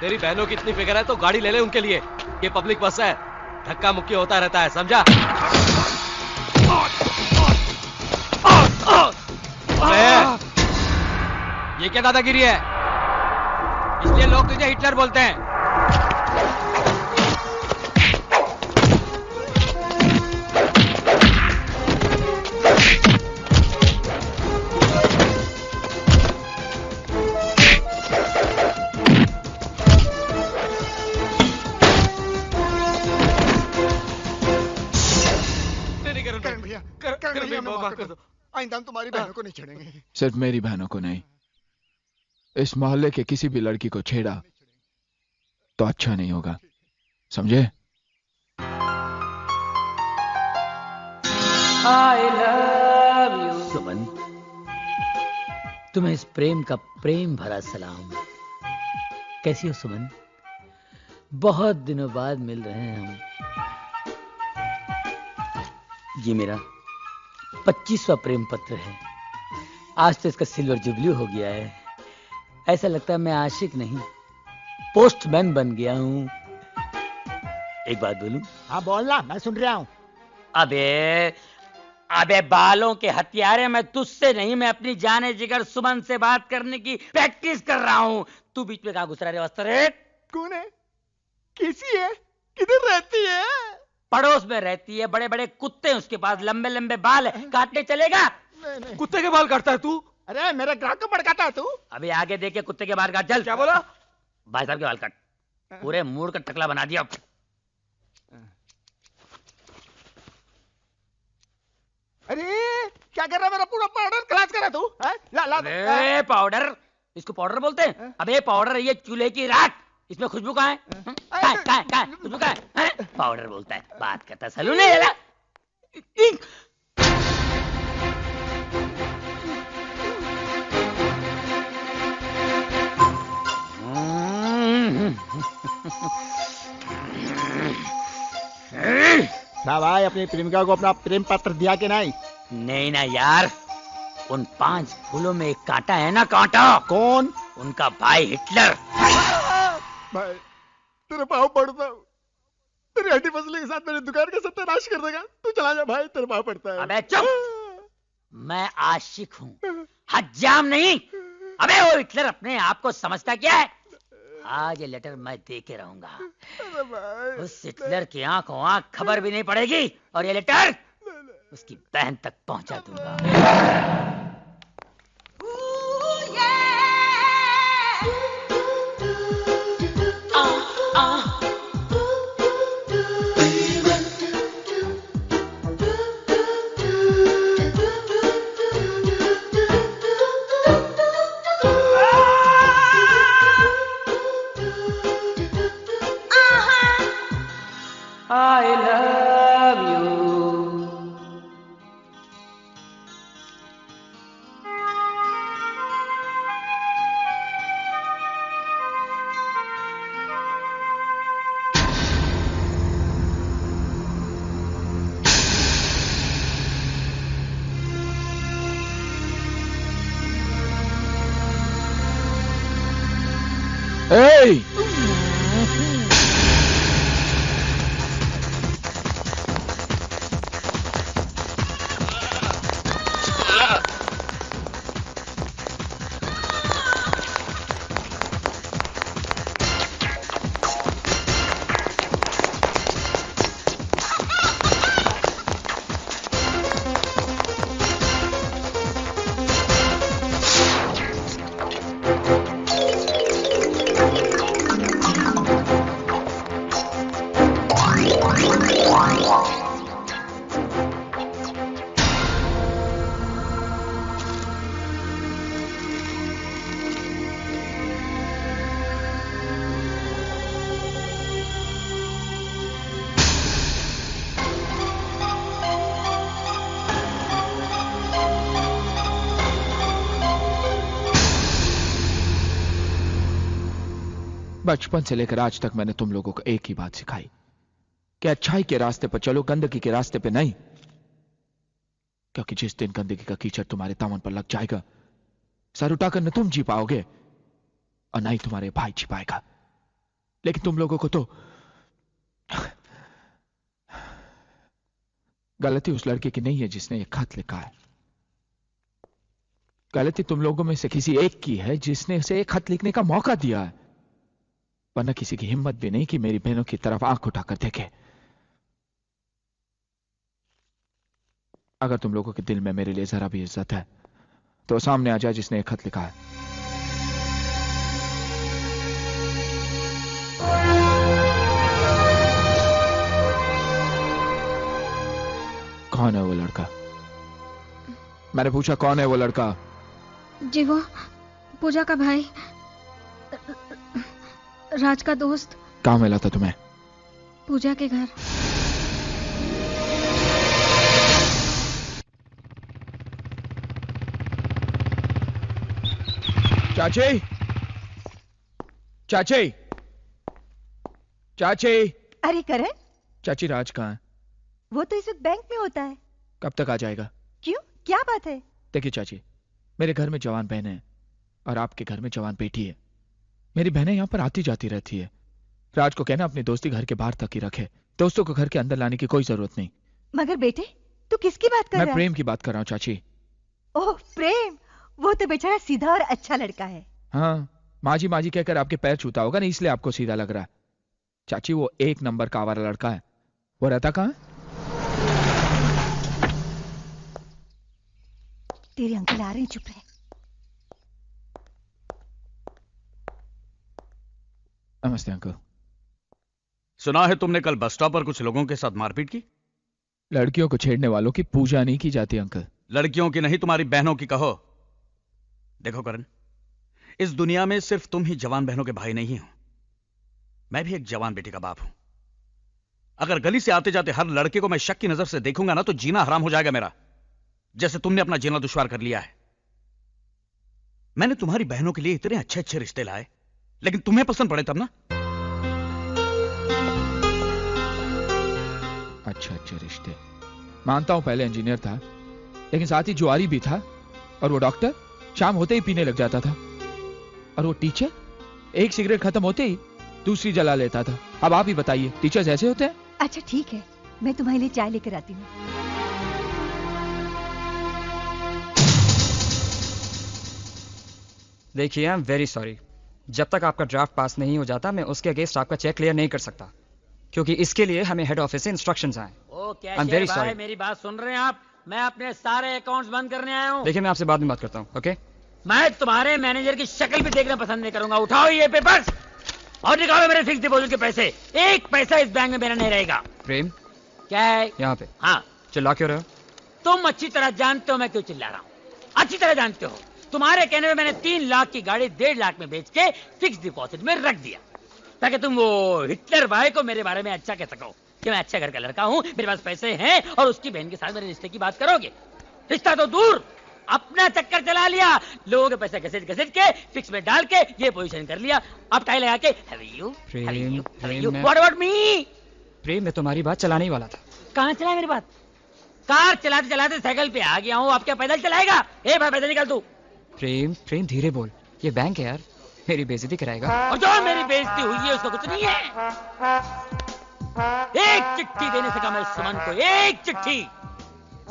तेरी बहनों की इतनी फिक्र है तो गाड़ी ले ले उनके लिए। ये पब्लिक बस है, धक्का मुक्की होता रहता है, समझा? ये क्या दादागिरी है? इसलिए लोग तुझे हिटलर बोलते हैं। आइंदा हम तुम्हारी बहनों को नहीं छेड़ेंगे। सिर्फ मेरी बहनों को नहीं, इस मोहल्ले के किसी भी लड़की को छेड़ा तो अच्छा नहीं होगा, समझे? I love you। सुमन, तुम्हें इस प्रेम का प्रेम भरा सलाम। कैसी हो सुमन? बहुत दिनों बाद मिल रहे हैं हम। ये मेरा 25वां प्रेम पत्र है। आज तो इसका सिल्वर जुबली हो गया है। ऐसा लगता है मैं आशिक नहीं, पोस्टमैन बन गया हूं। एक बात बोलूं? हाँ बोलना, मैं सुन रहा हूं। अबे बालों के हथियारे, मैं तुझसे नहीं, मैं अपनी जाने जिगर सुमन से बात करने की प्रैक्टिस कर रहा हूं। तू बीच में कहां घुस रहा है वस्त्र? कौन है? कैसी है? किधर रहती है? पड़ोस में रहती है, बड़े बड़े कुत्ते हैं उसके पास, लंबे लंबे बाल है, काटने चलेगा? नहीं। कुत्ते के बाल काटता है तू? अरे मेरे ग्राहक को भड़काता है तू। अभी आगे देखे कुत्ते के बाल काट। चल। क्या बोला? भाई साहब के बाल काट, पूरे मूड का टकला बना दिया। अरे क्या कर रहा है? मेरा पूरा पाउडर खलास करा तू। ला ला। अबे पाउडर, इसको पाउडर बोलते हैं? अबे पाउडर, ये चूल्हे की राख, इसमें खुशबू कहाँ है? कहाँ है? खुशबू कहाँ है? पाउडर बोलता है, बात करता सलून है ये। ना भाई, अपनी प्रेमिका को अपना प्रेम पत्र दिया कि नहीं? नहीं ना यार, उन 5 फूलों में एक कांटा है ना, कांटा। कौन? उनका भाई हिटलर। भाई तेरे पाँव पड़ता हूँ, तेरी हड्डी पसली के साथ मेरी दुकान का सत्यानाश कर देगा। तू चला जा भाई, तेरे पाँव पड़ता है। अबे चुप, मैं आशिक हूँ, हज्जाम नहीं। अबे वो हिटलर अपने आप को समझता क्या है? आज ये लेटर मैं दे के रहूंगा। उस हिटलर की आंखों आंख खबर भी नहीं पड़ेगी, और ये लेटर उसकी बहन तक पहुंचा दूंगा। I love you। Hey! बचपन से लेकर आज तक मैंने तुम लोगों को एक ही बात सिखाई कि अच्छाई के रास्ते पर चलो, गंदगी के रास्ते पे नहीं। क्योंकि जिस दिन गंदगी का कीचड़ तुम्हारे दामन पर लग जाएगा, सर उठाकर न तुम जी पाओगे और ना ही तुम्हारे भाई जी पाएगा। लेकिन तुम लोगों को तो गलती उस लड़के की नहीं है जिसने ये खत लिखा है। गलती तुम लोगों में से किसी एक की है जिसने उसे एक खत लिखने का मौका दिया है, वरना किसी की हिम्मत भी नहीं कि मेरी बहनों की तरफ आंख उठाकर देखे। अगर तुम लोगों के दिल में मेरे लिए जरा भी इज्जत है तो सामने आ जाए जिसने एक खत लिखा है। कौन है वो लड़का? मैंने पूछा कौन है वो लड़का? जी वो पूजा का भाई, राज का दोस्त। कहाँ मिला था तुम्हें? पूजा के घर। चाची, चाची, चाची। अरे करण, चाची राज कहाँ है? वो तो इस वक्त बैंक में होता है। कब तक आ जाएगा? क्यों, क्या बात है? देखिए चाची, मेरे घर में जवान बहनें हैं और आपके घर में जवान बेटी है। मेरी बहनें यहाँ पर आती जाती रहती है। राज को कहना अपनी दोस्ती घर के बाहर तक ही रखे, दोस्तों को घर के अंदर लाने की कोई जरूरत नहीं। मगर बेटे, तू किसकी बात कर रहा है? मैं प्रेम की बात कर रहा हूँ चाची। ओह प्रेम, वो तो बेचारा सीधा और अच्छा लड़का है। हाँ, माजी माजी कहकर आपके पैर छूता होगा ना, इसलिए आपको सीधा लग रहा है। चाची वो एक नंबर का आवारा लड़का है। वो रहता कहाँ है? तेरे अंकल आ रहे हैं, चुप रहे। नमस्ते अंकल। सुना है तुमने कल बस स्टॉप पर कुछ लोगों के साथ मारपीट की? लड़कियों को छेड़ने वालों की पूजा नहीं की जाती अंकल। लड़कियों की नहीं, तुम्हारी बहनों की कहो। देखो करण, इस दुनिया में सिर्फ तुम ही जवान बहनों के भाई नहीं हो, मैं भी एक जवान बेटे का बाप हूं। अगर गली से आते जाते हर लड़के को मैं शक की नजर से देखूंगा ना, तो जीना हराम हो जाएगा मेरा, जैसे तुमने अपना जीना दुश्वार कर लिया है। मैंने तुम्हारी बहनों के लिए इतने अच्छे अच्छे रिश्ते लाए, लेकिन तुम्हें पसंद पड़े तब ना। अच्छे रिश्ते मानता हूं, पहले इंजीनियर था, लेकिन साथ ही जुआरी भी था। और वो डॉक्टर शाम होते ही पीने लग जाता था। और वो टीचर एक सिगरेट खत्म होते ही दूसरी जला लेता था। अब आप ही बताइए, टीचर्स ऐसे होते हैं? अच्छा ठीक है, मैं तुम्हारे लिए चाय लेकर आती हूँ। देखिए, आई एम वेरी सॉरी, जब तक आपका ड्राफ्ट पास नहीं हो जाता मैं उसके अगेंस्ट आपका चेक क्लियर नहीं कर सकता, क्योंकि इसके लिए हमें हेड ऑफिस से इंस्ट्रक्शंस आए। ओ कैशियर भाई, मेरी बात सुन रहे हैं आप? मैं अपने सारे अकाउंट्स बंद करने आया हूँ। देखिए, मैं आपसे बाद में बात करता हूँ, ओके? मैं तुम्हारे मैनेजर की शक्ल भी देखना पसंद नहीं करूंगा। उठाओ ये पेपर्स और निकालो मेरे फिक्स डिपॉजिट के पैसे। एक पैसा इस बैंक में मेरा नहीं रहेगा। प्रेम, क्या है यहाँ पे? हाँ, चिल्ला क्यों रहे हो? तुम अच्छी तरह जानते हो मैं क्यों चिल्ला रहा हूँ। अच्छी तरह जानते हो। तुम्हारे कहने में मैंने 3 लाख की गाड़ी 1.5 लाख में बेच के फिक्स डिपॉजिट में रख दिया, ताकि तुम वो हिटलर भाई को मेरे बारे में अच्छा कह सको कि मैं अच्छे घर का लड़का हूँ, मेरे पास पैसे हैं, और उसकी बहन के साथ मेरे रिश्ते की बात करोगे। रिश्ता तो दूर, अपना चक्कर चला लिया। लोगों के पैसे घसीट घसीट के फिक्स में डाल के ये पोजीशन कर लिया। अब टाई लगा के व्हाट अबाउट मी? प्रेम, मैं तुम्हारी बात चलाने ही वाला था। कहाँ चला मेरी बात? कार चलाते चलाते साइकिल पे आ गया हूँ, अब क्या पैदल चलाएगा? ए भाई पैदल निकल तू। प्रेम, प्रेम धीरे बोल, ये बैंक है यार, मेरी बेइज्जती कराएगा। और जो मेरी बेइज्जती हुई है उसका कुछ नहीं है। एक चिट्ठी देने से कहा मैं सुमन को, एक चिट्ठी।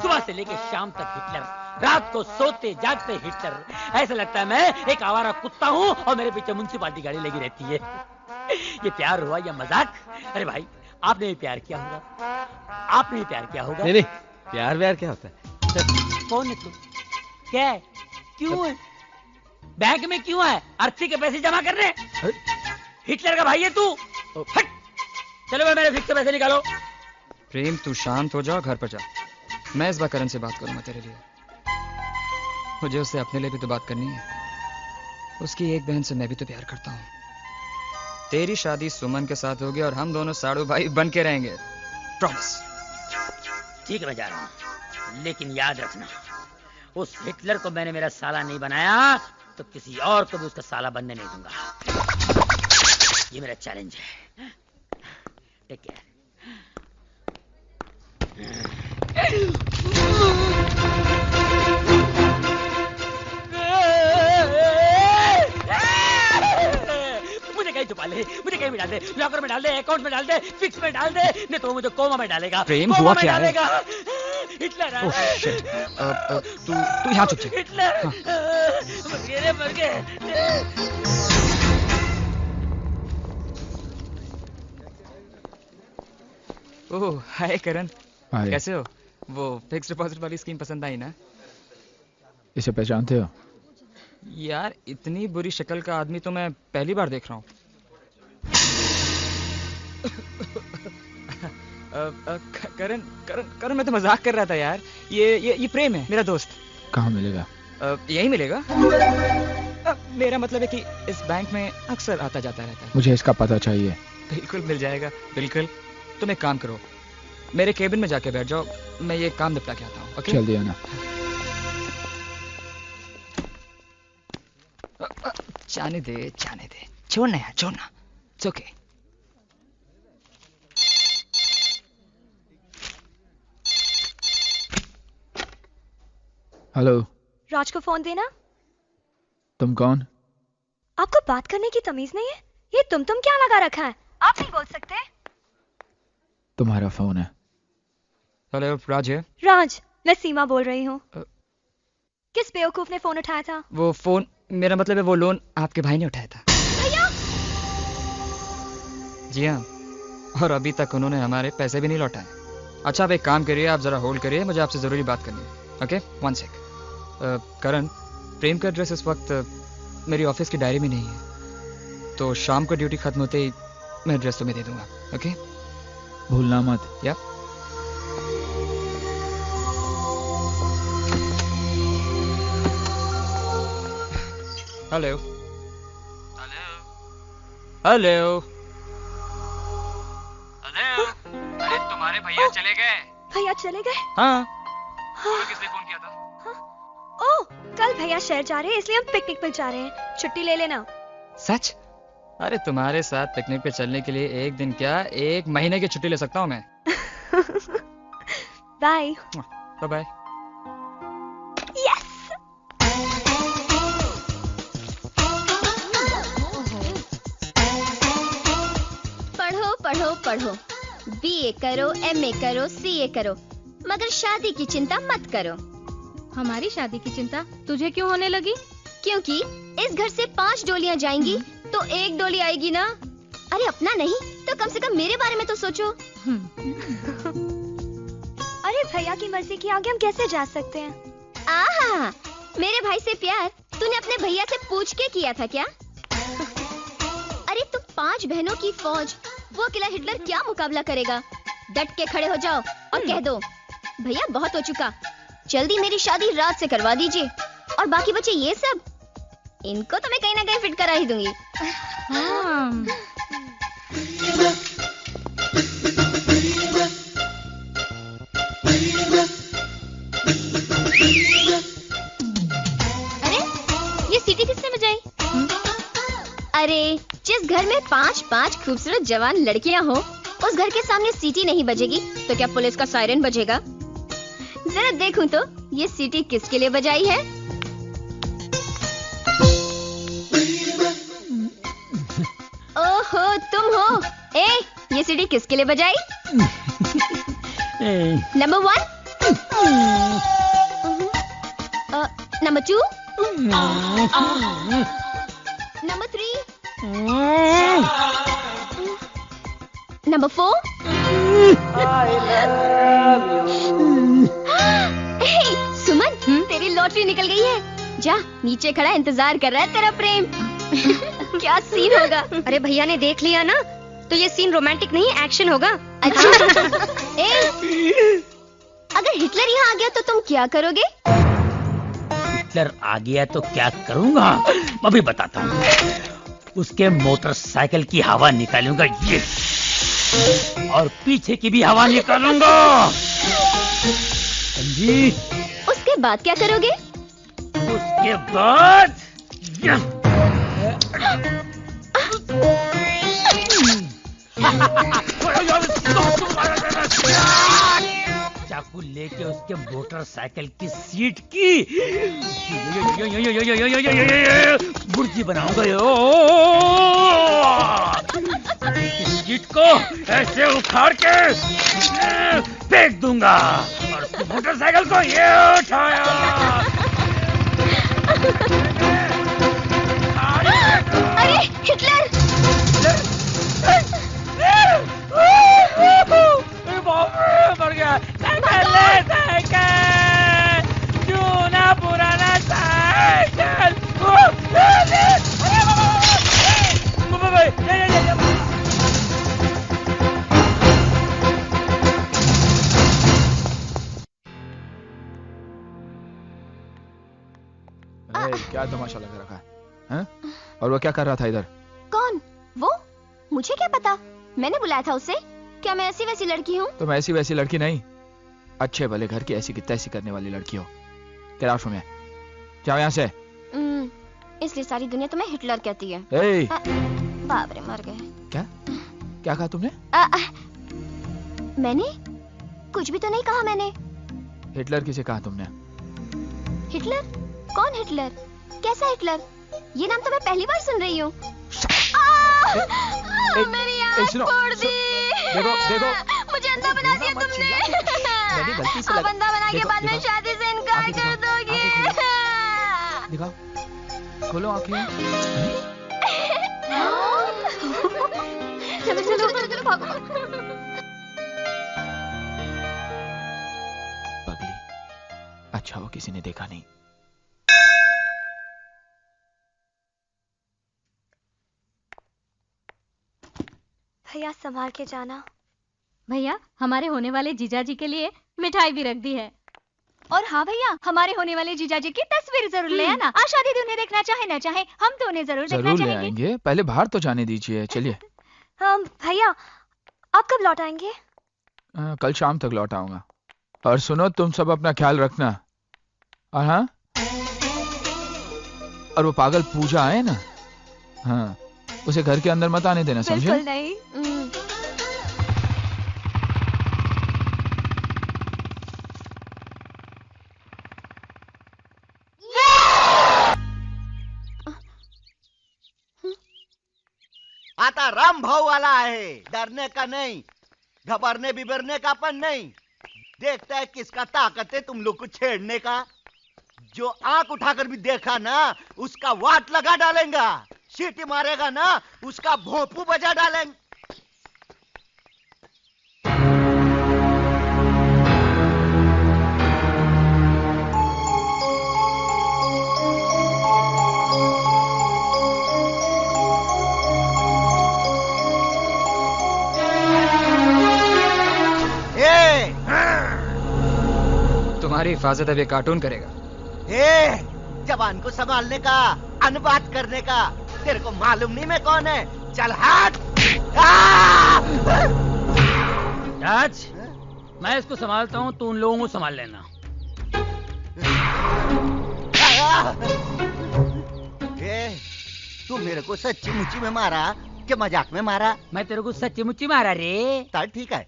सुबह से लेकर शाम तक हिटलर, रात को सोते जागते हिटलर। ऐसा लगता है मैं एक आवारा कुत्ता हूँ और मेरे पीछे म्युनिसिपालिटी गाड़ी लगी रहती है। ये प्यार हुआ या मजाक? अरे भाई, आपने भी प्यार किया होगा, आपने भी प्यार किया होगा। नहीं, प्यार व्यार क्या होता है? कौन है तू? क्या है? क्यों है बैंक में? क्यों है? अर्थी के पैसे जमा करने? हिटलर का भाई है तू? हट! चलो भाई, मेरे फिक्स के पैसे निकालो। प्रेम, तू शांत हो जाओ, घर पर जा। मैं इस बार करण से बात करूंगा तेरे लिए। मुझे उससे अपने लिए भी तो बात करनी है। उसकी एक बहन से मैं भी तो प्यार करता हूँ। तेरी शादी सुमन के साथ होगी और हम दोनों साड़ू भाई बन के रहेंगे, प्रॉमिस। ठीक है, मैं जा रहा हूँ, लेकिन याद रखना, उस हिटलर को मैंने मेरा साला नहीं बनाया तो किसी और को भी उसका साला बनने नहीं दूंगा। ये मेरा चैलेंज है। Take care. मुझे कहीं छुपा पाले, मुझे कहीं भी डाल दे, लॉकर में डाल दे, अकाउंट में डाल दे, फिक्स में डाल दे, नहीं तो मुझे कोमा में डालेगा। प्रेम, कोमा हुआ में क्या है? डालेगा। हिटलर ओह शिट, तू यहाँ चुप जा। हिटलर मर गए। ओह हाय करण, हाय। कैसे हो? वो फिक्स डिपॉजिट वाली स्कीम पसंद आई ना? इसे पहचानते हो? यार इतनी बुरी शक्ल का आदमी तो मैं पहली बार देख रहा हूँ। करण करण करण मैं तो मजाक कर रहा था यार। ये प्रेम है, मेरा दोस्त। कहाँ मिलेगा? यही मिलेगा। मेरा मतलब है कि इस बैंक में अक्सर आता जाता रहता है। मुझे इसका पता चाहिए। बिल्कुल मिल जाएगा, बिल्कुल। तुम एक काम करो, मेरे केबिन में जाके बैठ जाओ, मैं ये काम निपटा के आता हूँ। ओके? जल्दी आना। जाने दे, छोड़ना यार, छोड़ना। It's okay. हेलो। राज को फोन देना। तुम कौन? आपको बात करने की तमीज नहीं है? ये तुम क्या लगा रखा है? आप नहीं बोल सकते? तुम्हारा फोन है। हेलो, राज है? राज, मैं सीमा बोल रही हूँ। किस बेवकूफ ने फोन उठाया था? वो फोन, मेरा मतलब है वो लोन आपके भाई ने उठाया था। भैया? जी हाँ, और अभी तक उन्होंने हमारे पैसे भी नहीं लौटाए। अच्छा, आप एक काम करिए, आप जरा होल्ड करिए, मुझे आपसे जरूरी बात करनी है। ओके, 1 सेक। करण, प्रेम का एड्रेस इस वक्त मेरी ऑफिस की डायरी में नहीं है, तो शाम को ड्यूटी खत्म होते ही मैं एड्रेस तुम्हें दे दूंगा। ओके? भूलना मत। या हेलो हेलो हेलो। अरे तुम्हारे भैया चले गए। भैया चले गए? हाँ। किसने फोन किया था? ओह, कल भैया शहर जा रहे हैं, इसलिए हम पिकनिक पर जा रहे हैं। छुट्टी ले लेना। सच? अरे तुम्हारे साथ पिकनिक पे चलने के लिए एक दिन क्या, 1 महीने की छुट्टी ले सकता हूँ मैं। Bye bye. यस। पढ़ो पढ़ो पढ़ो, बीए करो, एमए करो, सीए करो, मगर शादी की चिंता मत करो। हमारी शादी की चिंता तुझे क्यों होने लगी? क्योंकि इस घर से 5 डोलियां जाएंगी तो 1 डोली आएगी ना। अरे अपना नहीं तो कम से कम मेरे बारे में तो सोचो। अरे भैया की मर्जी के आगे हम कैसे जा सकते हैं? आहा, मेरे भाई से प्यार तूने अपने भैया से पूछ के किया था क्या? अरे तुम 5 बहनों की फौज, वो अकेला हिटलर क्या मुकाबला करेगा? डट के खड़े हो जाओ और कह दो, भैया बहुत हो चुका, जल्दी मेरी शादी रात से करवा दीजिए, और बाकी बचे ये सब, इनको तो मैं कहीं ना कहीं फिट करा ही दूंगी। हाँ। अरे ये सीटी किसने बजाई? अरे जिस घर में 5-5 खूबसूरत जवान लड़कियां हो, उस घर के सामने सीटी नहीं बजेगी तो क्या पुलिस का सायरन बजेगा? जरा देखूं तो ये सीटी किसके लिए बजाई है? ओहो तुम हो। ए, ये सीटी किसके लिए बजाई? Number 1, number 2, number 3, number 4। सुमन, तेरी लॉटरी निकल गई है। जा, नीचे खड़ा इंतजार कर रहा है तेरा प्रेम। क्या सीन होगा? अरे भैया ने देख लिया ना, तो ये सीन रोमांटिक नहीं एक्शन होगा। अच्छा। अगर हिटलर यहाँ आ गया तो तुम क्या करोगे? हिटलर आ गया तो क्या करूंगा मैं भी बताता हूँ। उसके मोटरसाइकिल की हवा निकालूंगा ये, और पीछे की भी हवा निकालूंगा। समझी? उसके बाद क्या करोगे? उसके बाद चाकू लेके उसके मोटरसाइकिल की सीट की बुर्जी बनाऊंगा। ईंट को ऐसे उखाड़ के फेंक दूंगा और उसकी मोटरसाइकिल को ये उठाया। अरे हिटलर! मर गया। चूना पुराना साइकिल। क्या तमाशा लगा रखा है? और वो क्या कर रहा था इधर? कौन? वो? मुझे क्या पता, मैंने बुलाया था उसे। क्या मैं ऐसी वैसी लड़की हूँ? तुम ऐसी वैसी लड़की नहीं, अच्छे भले घर की ऐसी की तैसी करने वाली लड़की हो। क्या में जाओ यहाँ से। इसलिए सारी दुनिया तुम्हें हिटलर कहती है। बाप रे, मर गए। क्या क्या कहा तुमने? मैंने कुछ भी तो नहीं कहा। मैंने हिटलर किसे कहा तुमने? हिटलर? कौन हिटलर? कैसा हिटलर? ये नाम तो मैं पहली बार सुन रही हूँ। मेरी आँख फोड़ दी। देखो मुझे अंधा बना दिया तुमने। मैंने गलती से अब अंधा बना के बाद में शादी से इनकार कर दोगे। दिखाओ, खोलो आंखें। चलो चलो चलो भागो। पगली, अच्छा वो किसी ने देखा नहीं। भैया संभाल के जाना। भैया हमारे होने वाले जीजाजी के लिए मिठाई भी रख दी है। और हाँ भैया, हमारे होने वाले जीजाजी की तस्वीर जरूर ले आना। आज शादी तो उन्हें देखना चाहे ना चाहे, हम तो उन्हें जरूर देखना ले आएंगे। पहले बाहर तो जाने दीजिए। चलिए। भैया आप कब लौट आएंगे? कल शाम तक लौट आऊंगा। और सुनो, तुम सब अपना ख्याल रखना। और हाँ, और वो पागल पूजा है ना, हाँ, उसे घर के अंदर मत आने देना, समझे? बिल्कुल नहीं। आता राम भाव वाला है, डरने का नहीं, घबरने बिबरने का अपन नहीं। देखता है किसका ताकत है तुम लोग को छेड़ने का। जो आंख उठाकर भी देखा ना, उसका वाट लगा डालेंगा। सीटी मारेगा ना, उसका भोंपू बजा डालेंगे। तुम्हारी हिफाजत अब ये कार्टून करेगा। जवान को संभालने का, अनुवाद करने का तेरे को मालूम नहीं मैं कौन है? चल हट। राज, मैं इसको संभालता हूँ, तू उन लोगों को संभाल लेना। तू मेरे को सच्ची मुच्ची में मारा कि मजाक में मारा? मैं तेरे को सच्ची मुच्ची मारा रे। चल ठीक है,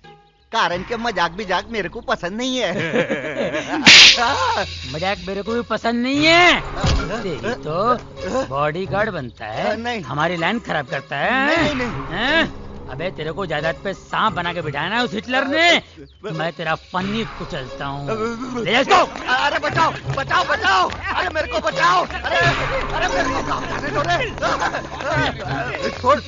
कारण के मजाक बिजाक मेरे को पसंद नहीं है। मजाक मेरे को भी पसंद नहीं है। तेरी तो बॉडीगार्ड बनता है, नहीं। हमारी लाइन खराब करता है। नहीं, नहीं। अबे तेरे को जायदाद पे सांप बना के बिठाया ना उस हिटलर ने। मैं तेरा फन्नी कुचलता हूँ। ले जा इसको। अरे बचाओ बचाओ बचाओ, अरे मेरे को बचाओ। अरे अरे मेरे को जाने दो रे। छोड़।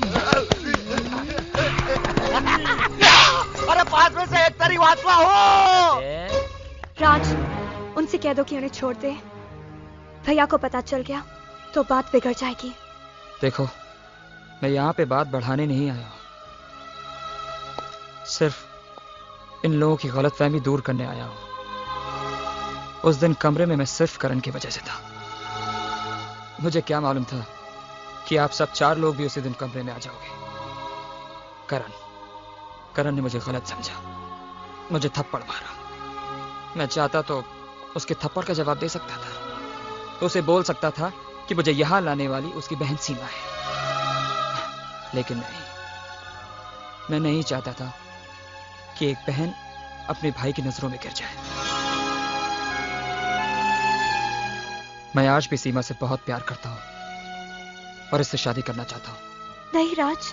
अरे पास में से एक तरी वाचवा हो। राज, उनसे कह दो कि उन्हें छोड़ दे। भैया को पता चल गया तो बात बिगड़ जाएगी। देखो, मैं यहाँ पे बात बढ़ाने नहीं आया, सिर्फ इन लोगों की गलतफहमी दूर करने आया हूँ। उस दिन कमरे में मैं सिर्फ करण की वजह से था। मुझे क्या मालूम था कि आप सब 4 लोग भी उसी दिन कमरे में आ जाओगे। करण ने मुझे गलत समझा, मुझे थप्पड़ मारा। मैं चाहता तो उसके थप्पड़ का जवाब दे सकता था, तो उसे बोल सकता था कि मुझे यहां लाने वाली उसकी बहन सीमा है। लेकिन नहीं, मैं नहीं चाहता था कि एक बहन अपने भाई की नजरों में गिर जाए। मैं आज भी सीमा से बहुत प्यार करता हूं और इससे शादी करना चाहता हूं। नहीं राज,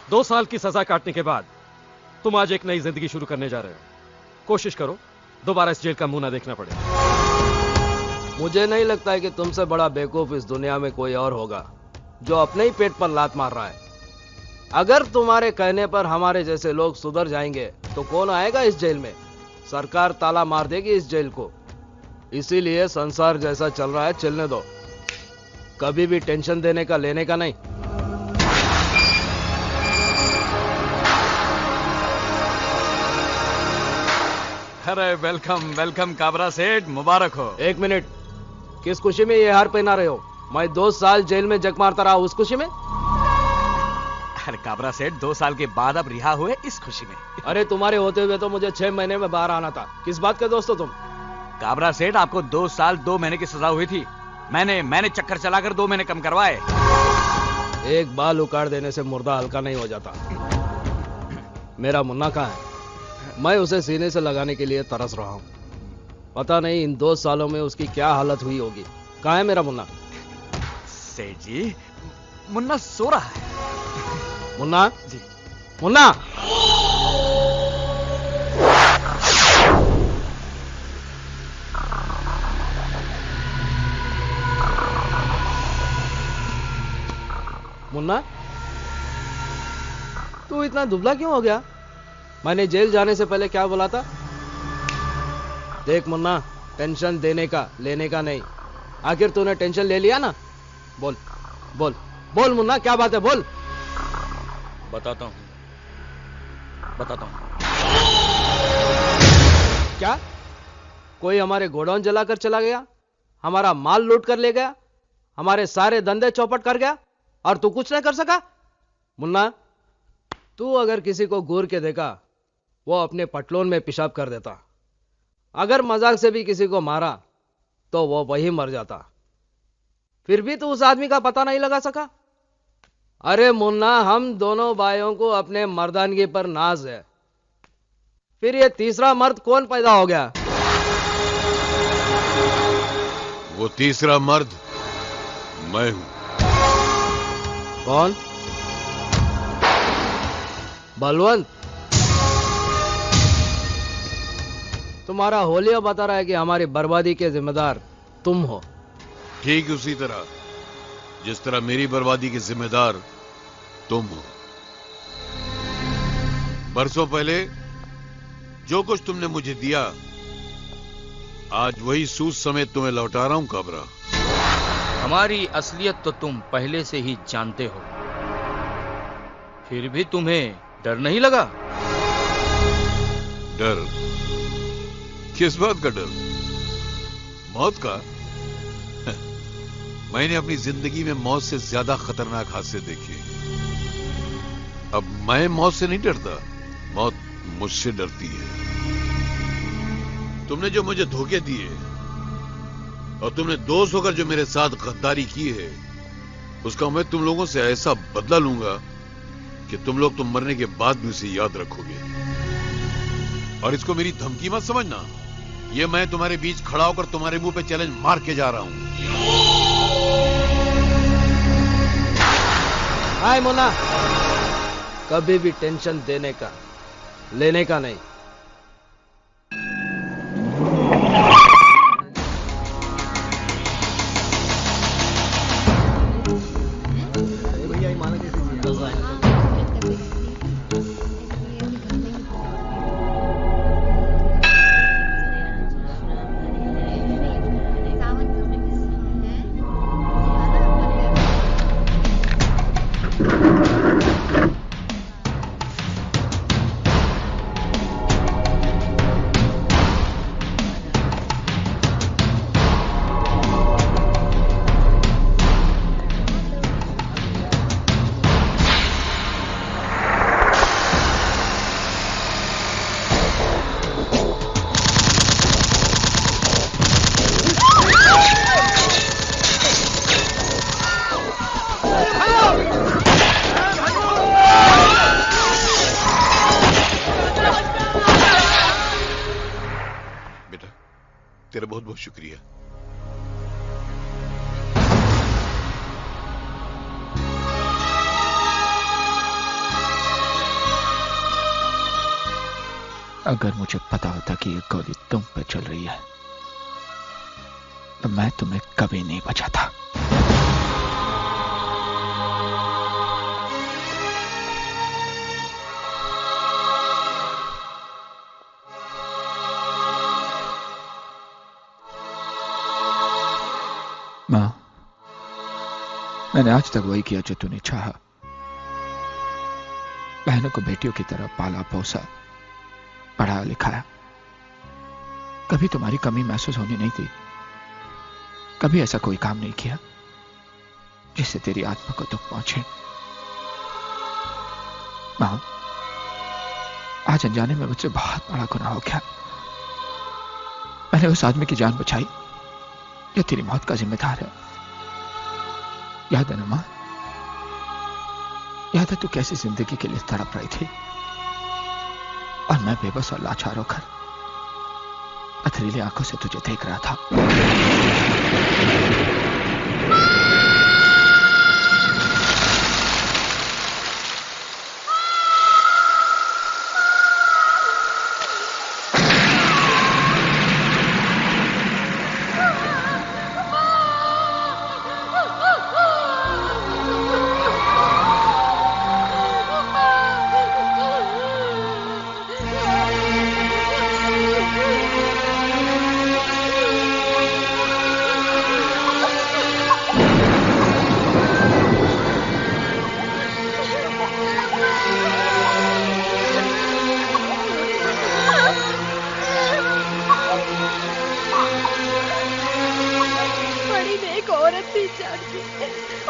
2 साल की सजा काटने के बाद तुम आज एक नई जिंदगी शुरू करने जा रहे हो। कोशिश करो दोबारा इस जेल का मुंह ना देखना पड़े। मुझे नहीं लगता है कि तुमसे बड़ा बेवकूफ इस दुनिया में कोई और होगा जो अपने ही पेट पर लात मार रहा है। अगर तुम्हारे कहने पर हमारे जैसे लोग सुधर जाएंगे तो कौन आएगा इस जेल में? सरकार ताला मार देगी इस जेल को। इसीलिए संसार जैसा चल रहा है चलने दो, कभी भी टेंशन देने का लेने का नहीं। अरे वेलकम वेलकम काबरा सेठ, मुबारक हो। एक मिनट, किस खुशी में ये हार पहना रहे हो? मैं 2 साल जेल में जग मारता रहा उस खुशी में? अरे काबरा सेठ, 2 साल के बाद अब रिहा हुए इस खुशी में। अरे तुम्हारे होते हुए तो मुझे 6 महीने में बाहर आना था। किस बात के दोस्त हो तुम? काबरा सेठ, आपको 2 साल 2 महीने की सजा हुई थी। मैंने चक्कर चलाकर 2 महीने कम करवाए। एक बाल उखाड़ देने से मुर्दा हल्का नहीं हो जाता। मेरा मुन्ना कहाँ है? मैं उसे सीने से लगाने के लिए तरस रहा हूं। पता नहीं इन 2 सालों में उसकी क्या हालत हुई होगी। कहाँ है मेरा मुन्ना? सेठ जी, मुन्ना सो रहा है। मुन्ना जी, मुन्ना। मुन्ना, तू इतना दुबला क्यों हो गया? मैंने जेल जाने से पहले क्या बोला था? देख मुन्ना, टेंशन देने का लेने का नहीं। आखिर तूने टेंशन ले लिया ना? बोल बोल बोल मुन्ना, क्या बात है? बोल। बताता हूं। क्या कोई हमारे गोडाउन जलाकर चला गया, हमारा माल लूट कर ले गया, हमारे सारे धंधे चौपट कर गया और तू कुछ नहीं कर सका? मुन्ना, तू अगर किसी को घूर के देखा वो अपने पटलोन में पेशाब कर देता। अगर मजाक से भी किसी को मारा तो वो वही मर जाता। फिर भी तू उस आदमी का पता नहीं लगा सका। अरे मुन्ना, हम दोनों भाइयों को अपने मर्दानगी पर नाज है। फिर ये तीसरा मर्द कौन पैदा हो गया? वो तीसरा मर्द मैं हूं। कौन? बलवंत। तुम्हारा होलिया बता रहा है कि हमारी बर्बादी के जिम्मेदार तुम हो। ठीक उसी तरह जिस तरह मेरी बर्बादी के जिम्मेदार तुम हो। बरसों पहले जो कुछ तुमने मुझे दिया, आज वही सूद समेत तुम्हें लौटा रहा हूं काबरा। हमारी असलियत तो तुम पहले से ही जानते हो, फिर भी तुम्हें डर नहीं लगा? डर? किस बात का डर? मौत का? मैंने अपनी जिंदगी में मौत से ज्यादा खतरनाक हादसे देखे। अब मैं मौत से नहीं डरता, मौत मुझसे डरती है। तुमने जो मुझे धोखे दिए और तुमने दोस्त होकर जो मेरे साथ गद्दारी की है, उसका मैं तुम लोगों से ऐसा बदला लूंगा कि तुम लोग तो मरने के बाद भी उसे याद रखोगे। और इसको मेरी धमकी मत समझना, ये मैं तुम्हारे बीच खड़ा होकर तुम्हारे मुंह पे चैलेंज मार के जा रहा हूं। हाय मुन्ना, कभी भी टेंशन देने का लेने का नहीं। तेरा बहुत बहुत शुक्रिया। अगर मुझे पता होता कि ये गोली तुम पे चल रही है तो मैं तुम्हें कभी नहीं बचाता। मां, मैंने आज तक वही किया जो तूने चाहा। बहनों को बेटियों की तरह पाला पोसा, पढ़ाया लिखाया। कभी तुम्हारी कमी महसूस होनी नहीं थी। कभी ऐसा कोई काम नहीं किया जिससे तेरी आत्मा को दुख पहुंचे। मां, आज अनजाने में मुझसे बहुत बड़ा गुनाह हो गया। मैंने उस आदमी की जान बचाई जो तेरी मौत का जिम्मेदार है। याद है ना मां? याद है तू कैसी जिंदगी के लिए तड़प रही थी और मैं बेबस और लाचार होकर पथरीली आंखों से तुझे देख रहा था।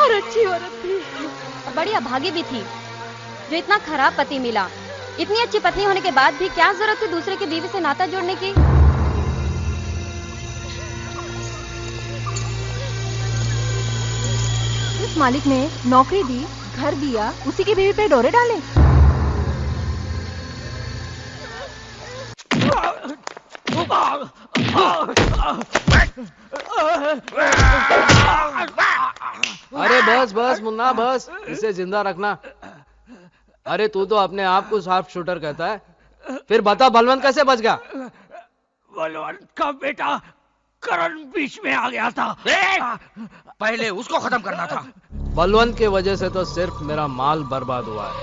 और अच्छी औरत थी और बड़ी अभागी भी थी जो इतना खराब पति मिला। इतनी अच्छी पत्नी होने के बाद भी क्या जरूरत थी दूसरे की बीवी से नाता जोड़ने की। उस मालिक ने नौकरी दी, घर दिया, उसी की बीवी पे डोरे डाले। अरे बस बस मुन्ना बस, इसे जिंदा रखना। अरे तू तो अपने आप को शार्प शूटर कहता है, फिर बता बलवंत कैसे बच गया? बलवंत का बेटा करण बीच में आ गया था। पहले उसको खत्म करना था। बलवंत के वजह से तो सिर्फ मेरा माल बर्बाद हुआ है,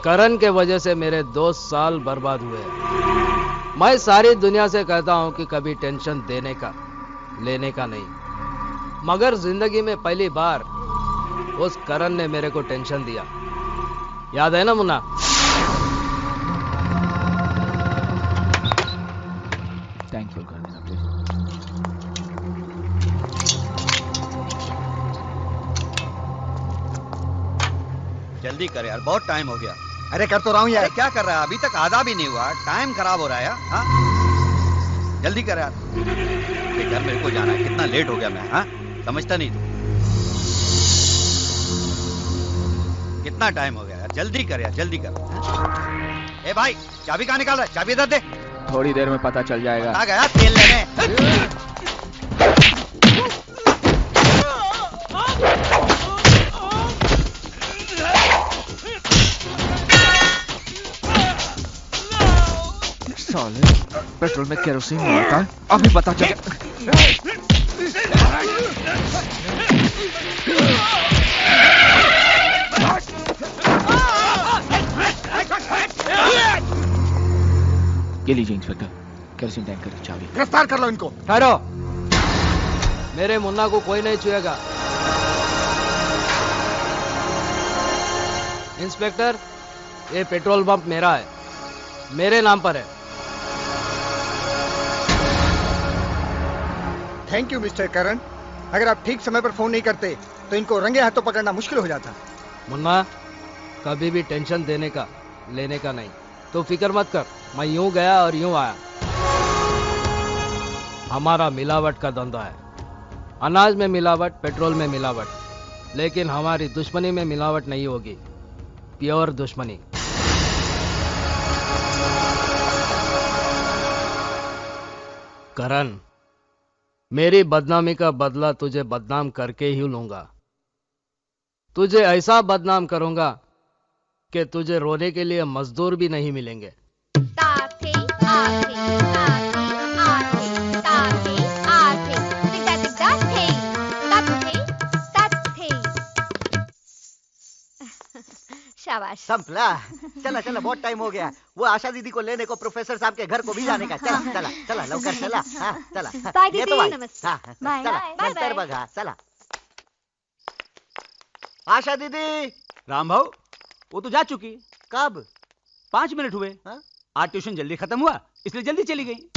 करण के वजह से मेरे 2 साल बर्बाद हुए। मैं सारी दुनिया से कहता हूं कि कभी टेंशन देने का लेने का नहीं, मगर जिंदगी में पहली बार उस करण ने मेरे को टेंशन दिया। याद है ना मुन्ना? थैंकफुल कर देना प्लीज। जल्दी कर यार, बहुत टाइम हो गया। अरे कर तो रहा हूं यार। क्या कर रहा है? अभी तक आधा भी नहीं हुआ, टाइम खराब हो रहा है यार। हाँ? जल्दी कर यार, घर मेरे को जाना है। कितना लेट हो गया मैं, हाँ? समझता नहीं तू? कितना टाइम हो गया यार, जल्दी कर यार, जल्दी कर। ए भाई, चाबी कहाँ निकाल रहा है? चाबी इधर दे। थोड़ी देर में पता चल जाएगा। आ गया तेल लेने। साले, पेट्रोल में केरोसिन नहीं होता है, अभी पता चल। ये लीजिए इंस्पेक्टर, केरोसिन टैंकर की चाबी। गिरफ्तार कर लो इनको। ठहरो, मेरे मुन्ना को कोई नहीं छुएगा। इंस्पेक्टर, ये पेट्रोल पंप मेरा है, मेरे नाम पर है। थैंक यू मिस्टर करण। अगर आप ठीक समय पर फोन नहीं करते तो इनको रंगे हाथों पकड़ना मुश्किल हो जाता। मुन्ना, कभी भी टेंशन देने का लेने का नहीं, तो फिक्र मत कर। मैं यूं गया और यूं आया। हमारा मिलावट का धंधा है, अनाज में मिलावट, पेट्रोल में मिलावट, लेकिन हमारी दुश्मनी में मिलावट नहीं होगी, प्योर दुश्मनी। करण, मेरी बदनामी का बदला तुझे बदनाम करके ही लूंगा। तुझे ऐसा बदनाम करूंगा कि तुझे रोने के लिए मजदूर भी नहीं मिलेंगे। शाबाश। संपला। चला चला, बहुत टाइम हो गया। वो आशा दीदी को लेने को प्रोफेसर साहब के घर को भी जाने का। चला चला चला, लवकर चला। हाँ चला। बाय ये दीदी, तो भाई। नमस्ते। हाँ, बाय, चला बाय, नंतर बाय। बघा। चला आशा दीदी। राम भाऊ, वो तो जा चुकी। कब? 5 मिनट हुए। आज ट्यूशन जल्दी खत्म हुआ, इसलिए जल्दी चली गई।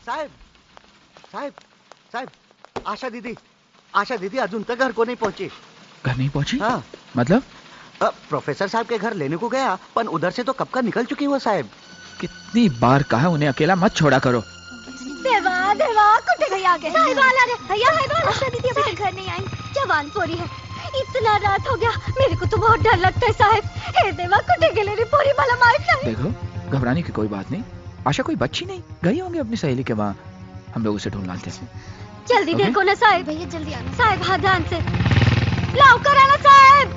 साहेब साहेब साहेब, आशा दीदी अजून तक घर को नहीं पहुंची। घर नहीं पहुंची? हाँ। मतलब? प्रोफेसर साहब के घर लेने को गया, पर उधर से तो कब का निकल चुकी वो साहेब। कितनी बार कहा उन्हें अकेला मत छोड़ा करो। देवा देवा, कुत्ते भैया आ गए। साहिबा आ रहे। भैया आशा दीदी अभी तक घर नहीं आई। जवान पोरी है, इतना रात हो गया, मेरे को तो बहुत डर लगता है साहब। हे देवा, कुत्ते के लिए पोरी वाला मार कर। देखो, घबराने की कोई बात नहीं। आशा कोई बच्ची नहीं, गई होंगी अपनी सहेली के वहाँ। हम लोग उसे ढूंढ लाते हैं। जल्दी Okay. देखो ना साहब। भैया जल्दी आना। साहब हाथ ध्यान से लाओ, कराना साहब।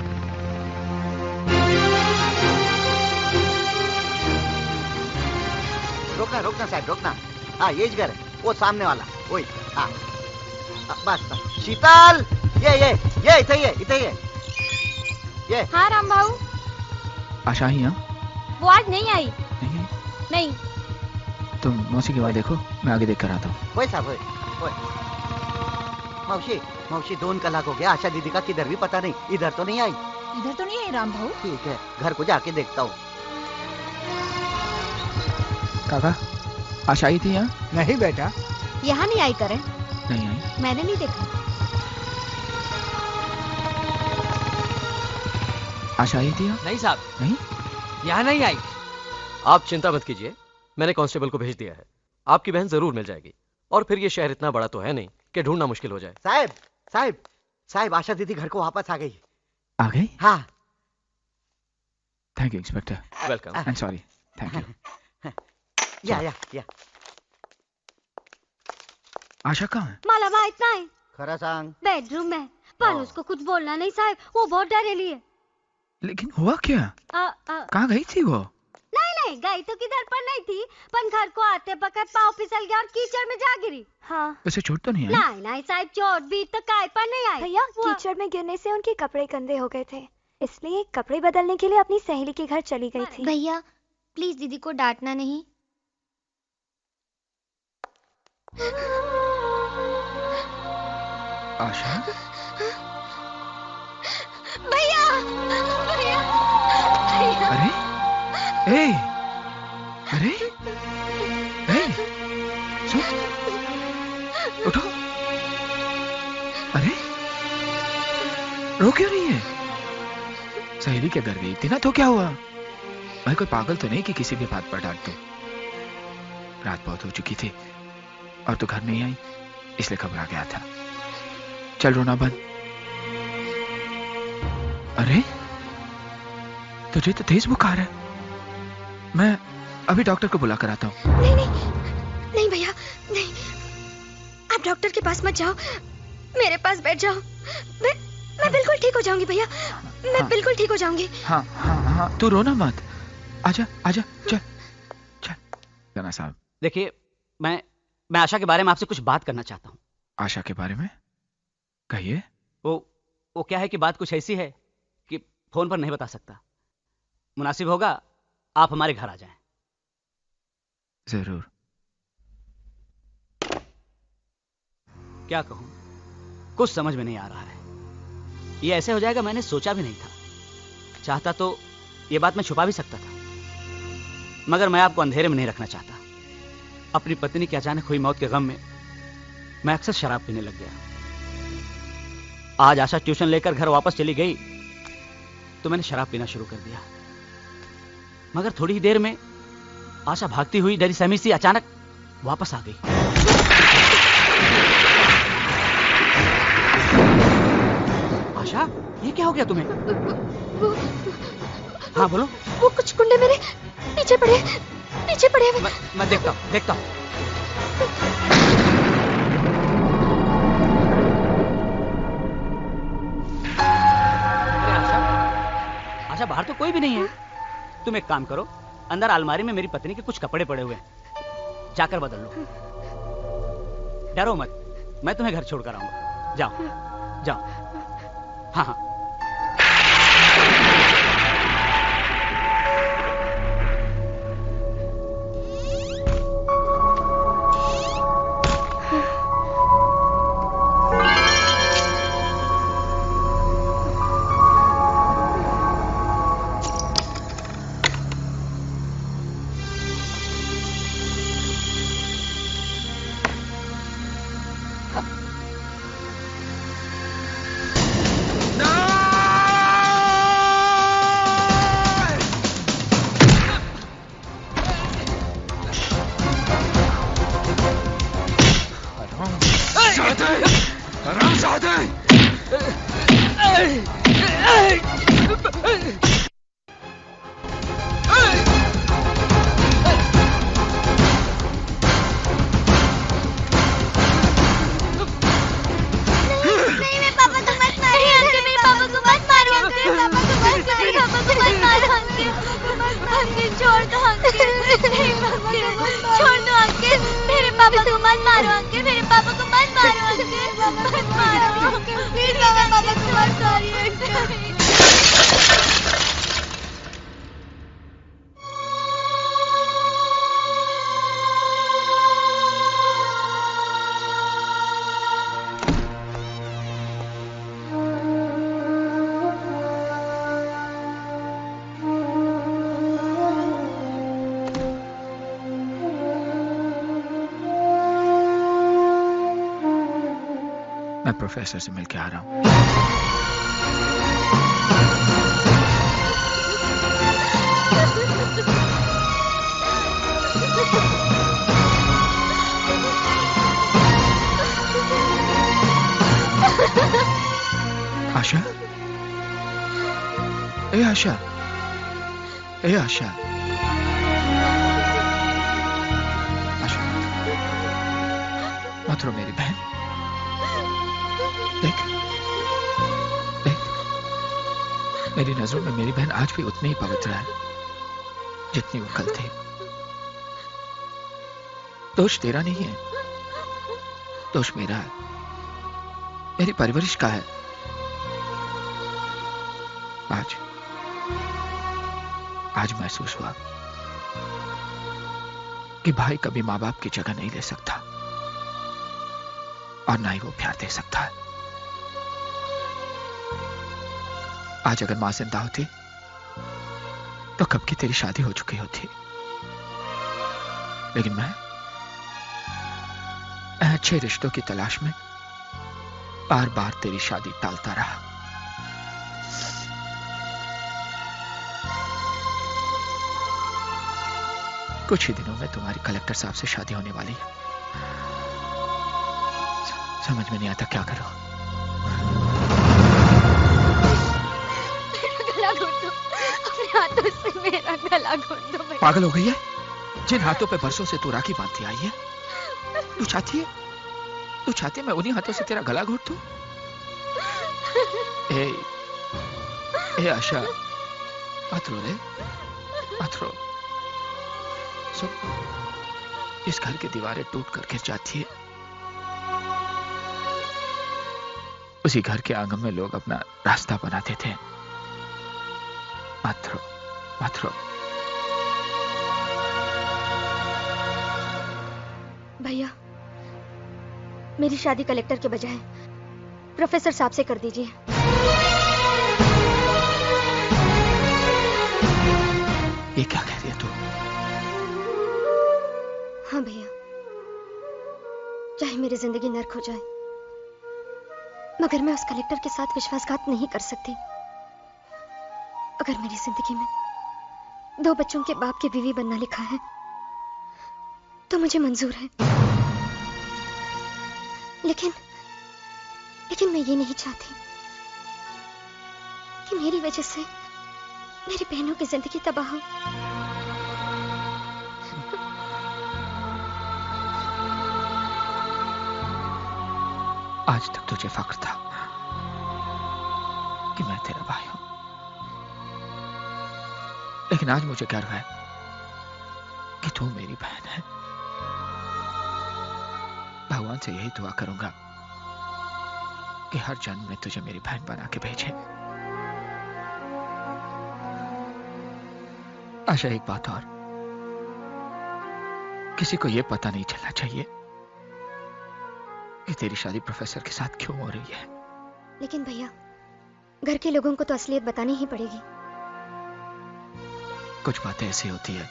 रोकना रोकना साहब, रोकना। हाँ ये घर है, वो सामने वाला वही। हाँ बस बस। शीतल, ये इथे ये। हाँ राम भाऊ, आशा ही? हाँ, वो आज नहीं आई। नहीं। तुम मौसी के वहाँ देखो, मैं आगे देख कर आता हूँ। वही साहब वही। मौसी 2 कलाक हो गया, आशा दीदी का किधर भी पता नहीं। इधर तो नहीं आई। इधर तो नहीं आई राम भाऊ। ठीक है, घर को जाके देखता हूँ। काका, आशा आई थी यहाँ? नहीं बेटा। यहाँ नहीं आई करें? नहीं आई। मैंने नहीं देखा। आशा आई थी यहाँ? नहीं साहब, नहीं, यहाँ नहीं आई। आप चिंता मत कीजिए, मैंने कांस्टेबल को भेज दिया है। आपकी बहन जरूर मिल जाएगी। और फिर ये शहर इतना बड़ा तो है नहीं कि ढूंढना मुश्किल हो जाए। साहब आशा दीदी घर को वापस आ गई। आ गई? हाँ। Thank you inspector. Welcome. I am sorry. Thank you. या। आशा कहाँ है? माला माहित नाही। खरा सांग। बेडरूम में, पर उसको कुछ बोलना नहीं साहब, वो बहुत डरेली है। लेकिन हुआ क्या? कहाँ गई थी वो? नहीं, गई तो किधर पर नहीं थी, पर घर को आते बखत पाँव फिसल गया और कीचड़ में जा गिरी। हाँ। उसे चोट तो नहीं आई? नहीं साहब, चोट भी तो काय पर नहीं आई। भैया, कीचड़ में गिरने से उनके कपड़े गंदे हो गए थे, इसलिए कपड़े बदलने के लिए अपनी सहेली के घर चली गई थी। भैया प्लीज दीदी को डांटना नहीं। आशा? भैया। अरे अरे सुन, उठो। अरे रो क्यों रही है? सहेली के घर गई थी ना, तो क्या हुआ? मैं कोई पागल तो नहीं कि किसी भी बात पर डांट दूं। रात बहुत हो चुकी थी और तू घर नहीं आई, इसलिए घबरा गया था। चल रोना बंद। अरे तुझे तो तेज बुखार है। मैं अभी डॉक्टर को बुला कर आता हूँ। नहीं भैया, नहीं, आप डॉक्टर के पास मत जाओ, मेरे पास बैठ जाओ। मैं बिल्कुल ठीक हो जाऊंगी भैया, मैं बिल्कुल ठीक हो जाऊंगी। हाँ, तू रोना मत। आजा, चल। जना साहब। देखिए, मैं आशा के बारे में आपसे कुछ बात करना चाहता हूँ। आशा के बारे में? कहिए। वो क्या है कि बात कुछ ऐसी है कि फोन पर नहीं बता सकता। मुनासिब होगा आप हमारे घर आ जाएं। जरूर। क्या कहूं, कुछ समझ में नहीं आ रहा है। ये ऐसे हो जाएगा मैंने सोचा भी नहीं था। चाहता तो ये बात मैं छुपा भी सकता था, मगर मैं आपको अंधेरे में नहीं रखना चाहता। अपनी पत्नी की अचानक हुई मौत के गम में मैं अक्सर शराब पीने लग गया। आज आशा ट्यूशन लेकर घर वापस चली गई तो मैंने शराब पीना शुरू कर दिया, मगर थोड़ी ही देर में आशा भागती हुई डरी सहमी सी अचानक वापस आ गई। आशा, ये क्या हो गया तुम्हें? हाँ बोलो। वो कुछ गुंडे मेरे पीछे पड़े मैं देखता हूँ। आशा, बाहर तो कोई भी नहीं है। तुम एक काम करो, अंदर अलमारी में मेरी पत्नी के कुछ कपड़े पड़े हुए हैं, जाकर बदल लो। डरो मत, मैं तुम्हें घर छोड़कर आऊंगा। जाओ। हाँ। मैं प्रोफेसर से मिलके आ रहा हूँ। आशा, ए आशा, ए आशा, आशा, मत रो मेरी बहन। देख, मेरी नजरों में मेरी बहन आज भी उतनी ही पवित्र है जितनी वो कल थी। दोष तेरा नहीं है, दोष मेरा है, मेरी परवरिश का है। आज महसूस हुआ कि भाई कभी माँ बाप की जगह नहीं ले सकता और ना ही वो प्यार दे सकता है। आज अगर मां जिंदा होती तो कब की तेरी शादी हो चुकी होती, लेकिन मैं अच्छे रिश्तों की तलाश में बार बार तेरी शादी टालता रहा। कुछ ही दिनों में तुम्हारी कलेक्टर साहब से शादी होने वाली है। समझ में नहीं आता क्या करो। गला घोट दो, अपने हाथों से मेरा गला घोट दो। पागल हो गई है? जिन हाथों पे बरसों से तू राखी बांधती आई है, तू चाहती है मैं उन्हीं हाथों से तेरा गला घोट दूं? ए आशा, मत रो रे, मत रो। सुन, इस घर की दीवारें टूट कर गिर जाती है, उसी घर के आंगन में लोग अपना रास्ता बनाते थे। मत रो, मत रो। भैया, मेरी शादी कलेक्टर के बजाय प्रोफेसर साहब से कर दीजिए। ये क्या कह रही है तू? हाँ भैया, चाहे मेरी जिंदगी नर्क हो जाए, मगर मैं उस कलेक्टर के साथ विश्वासघात नहीं कर सकती। अगर मेरी जिंदगी में 2 बच्चों के बाप की बीवी बनना लिखा है तो मुझे मंजूर है, लेकिन मैं ये नहीं चाहती कि मेरी वजह से मेरी बहनों की जिंदगी तबाह हो। आज तक तुझे फख्र था कि मैं तेरा भाई हूं, लेकिन आज मुझे गर्व है कि तू मेरी बहन है। भगवान से यही दुआ करूंगा कि हर जन्म में तुझे मेरी बहन बना के भेजे। आशा, एक बात और, किसी को यह पता नहीं चलना चाहिए कि तेरी शादी प्रोफेसर के साथ क्यों हो रही है। लेकिन भैया, घर के लोगों को तो असलियत बतानी ही पड़ेगी। कुछ बातें ऐसी होती है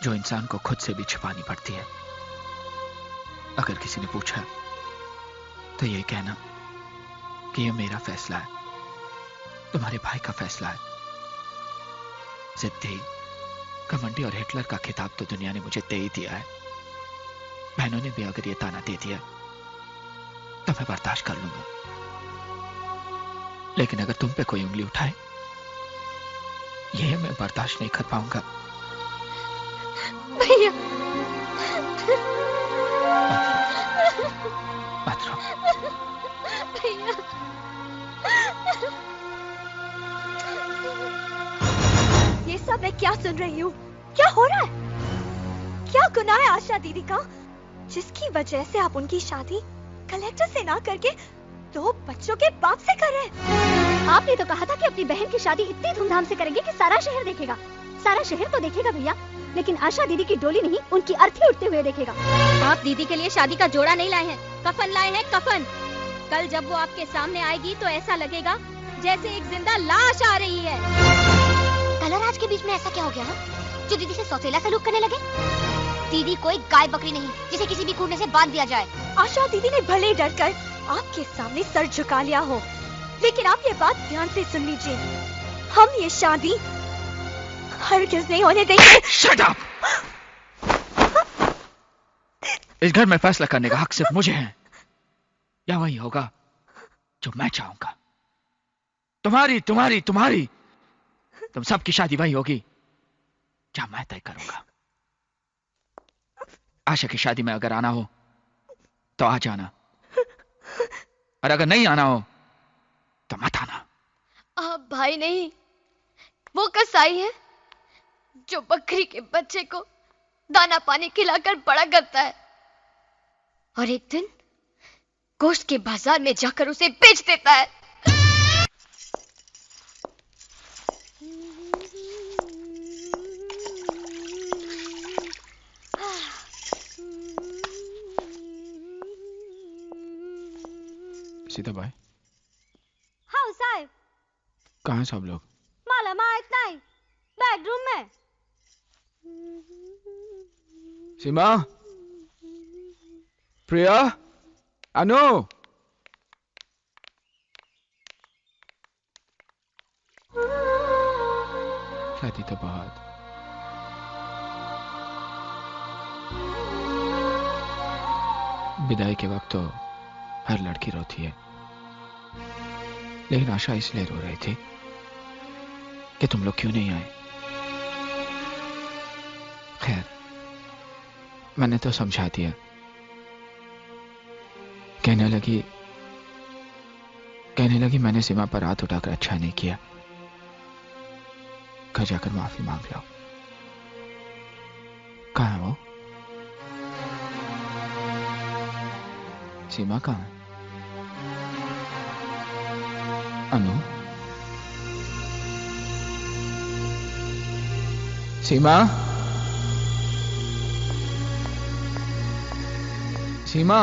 जो इंसान को खुद से भी छिपानी पड़ती है। अगर किसी ने पूछा तो ये कहना कि ये मेरा फैसला है, तुम्हारे भाई का फैसला है। जिद्दी, घमंडी और हिटलर का खिताब तो दुनिया ने मुझे दे ही दिया है। बहनों ने भी अगर ये ताना दे दिया तो मैं बर्दाश्त कर लूंगा, लेकिन अगर तुम पे कोई उंगली उठाए, ये मैं बर्दाश्त नहीं कर पाऊंगा। भैया, मत रो। भैया, ये सब मैं क्या सुन रही हूँ? क्या हो रहा है? क्या गुनाह है आशा दीदी का, जिसकी वजह से आप उनकी शादी कलेक्टर से ना करके 2 बच्चों के बाप से कर रहे हैं? आपने तो कहा था कि अपनी बहन की शादी इतनी धूमधाम से करेंगे कि सारा शहर देखेगा। सारा शहर तो देखेगा भैया, लेकिन आशा दीदी की डोली नहीं, उनकी अर्थी उठते हुए देखेगा। आप दीदी के लिए शादी का जोड़ा नहीं लाए हैं, कफन लाए हैं, कफन। कल जब वो आपके सामने आएगी तो ऐसा लगेगा जैसे एक जिंदा लाश आ रही है। कल और आज के बीच में ऐसा क्या हो गया ना, जो दीदी से सौतेला सलूक करने लगे? दीदी कोई गाय बकरी नहीं जिसे किसी भी खूंटे से बांध दिया जाए। आशा दीदी ने भले डर कर आपके सामने सर झुका लिया हो, लेकिन आप ये बात ध्यान से सुन लीजिए, हम ये शादी हरगिज़ नहीं होने देंगे। Shut up! इस घर में फैसला करने का हक सिर्फ मुझे है, या वही होगा जो मैं चाहूंगा। तुम्हारी तुम्हारी तुम्हारी तुम सबकी शादी वही होगी जहां मैं तय करूंगा। आशा की शादी में अगर आना हो तो आ जाना, और अगर नहीं आना हो तो मत आना। आप भाई नहीं, वो कसाई है जो बकरी के बच्चे को दाना पानी खिलाकर बड़ा करता है और एक दिन गोश्त के बाजार में जाकर उसे बेच देता है। सीता भाई, हाँ साहब। कहाँ हैं सब लोग? माला माइक नहीं, बेडरूम में। सीमा, प्रिया, अनु। शादी तो बहुत, विदाई के वक्त तो हर लड़की रोती है, लेकिन आशा इसलिए रो रही थी कि तुम लोग क्यों नहीं आए। खैर, मैंने तो समझा दिया। कहने लगी मैंने सीमा पर हाथ उठाकर अच्छा नहीं किया, घर जाकर माफी मांग लो। कहाँ है वो? सीमा कहाँ है? अनु, सीमा, सीमा,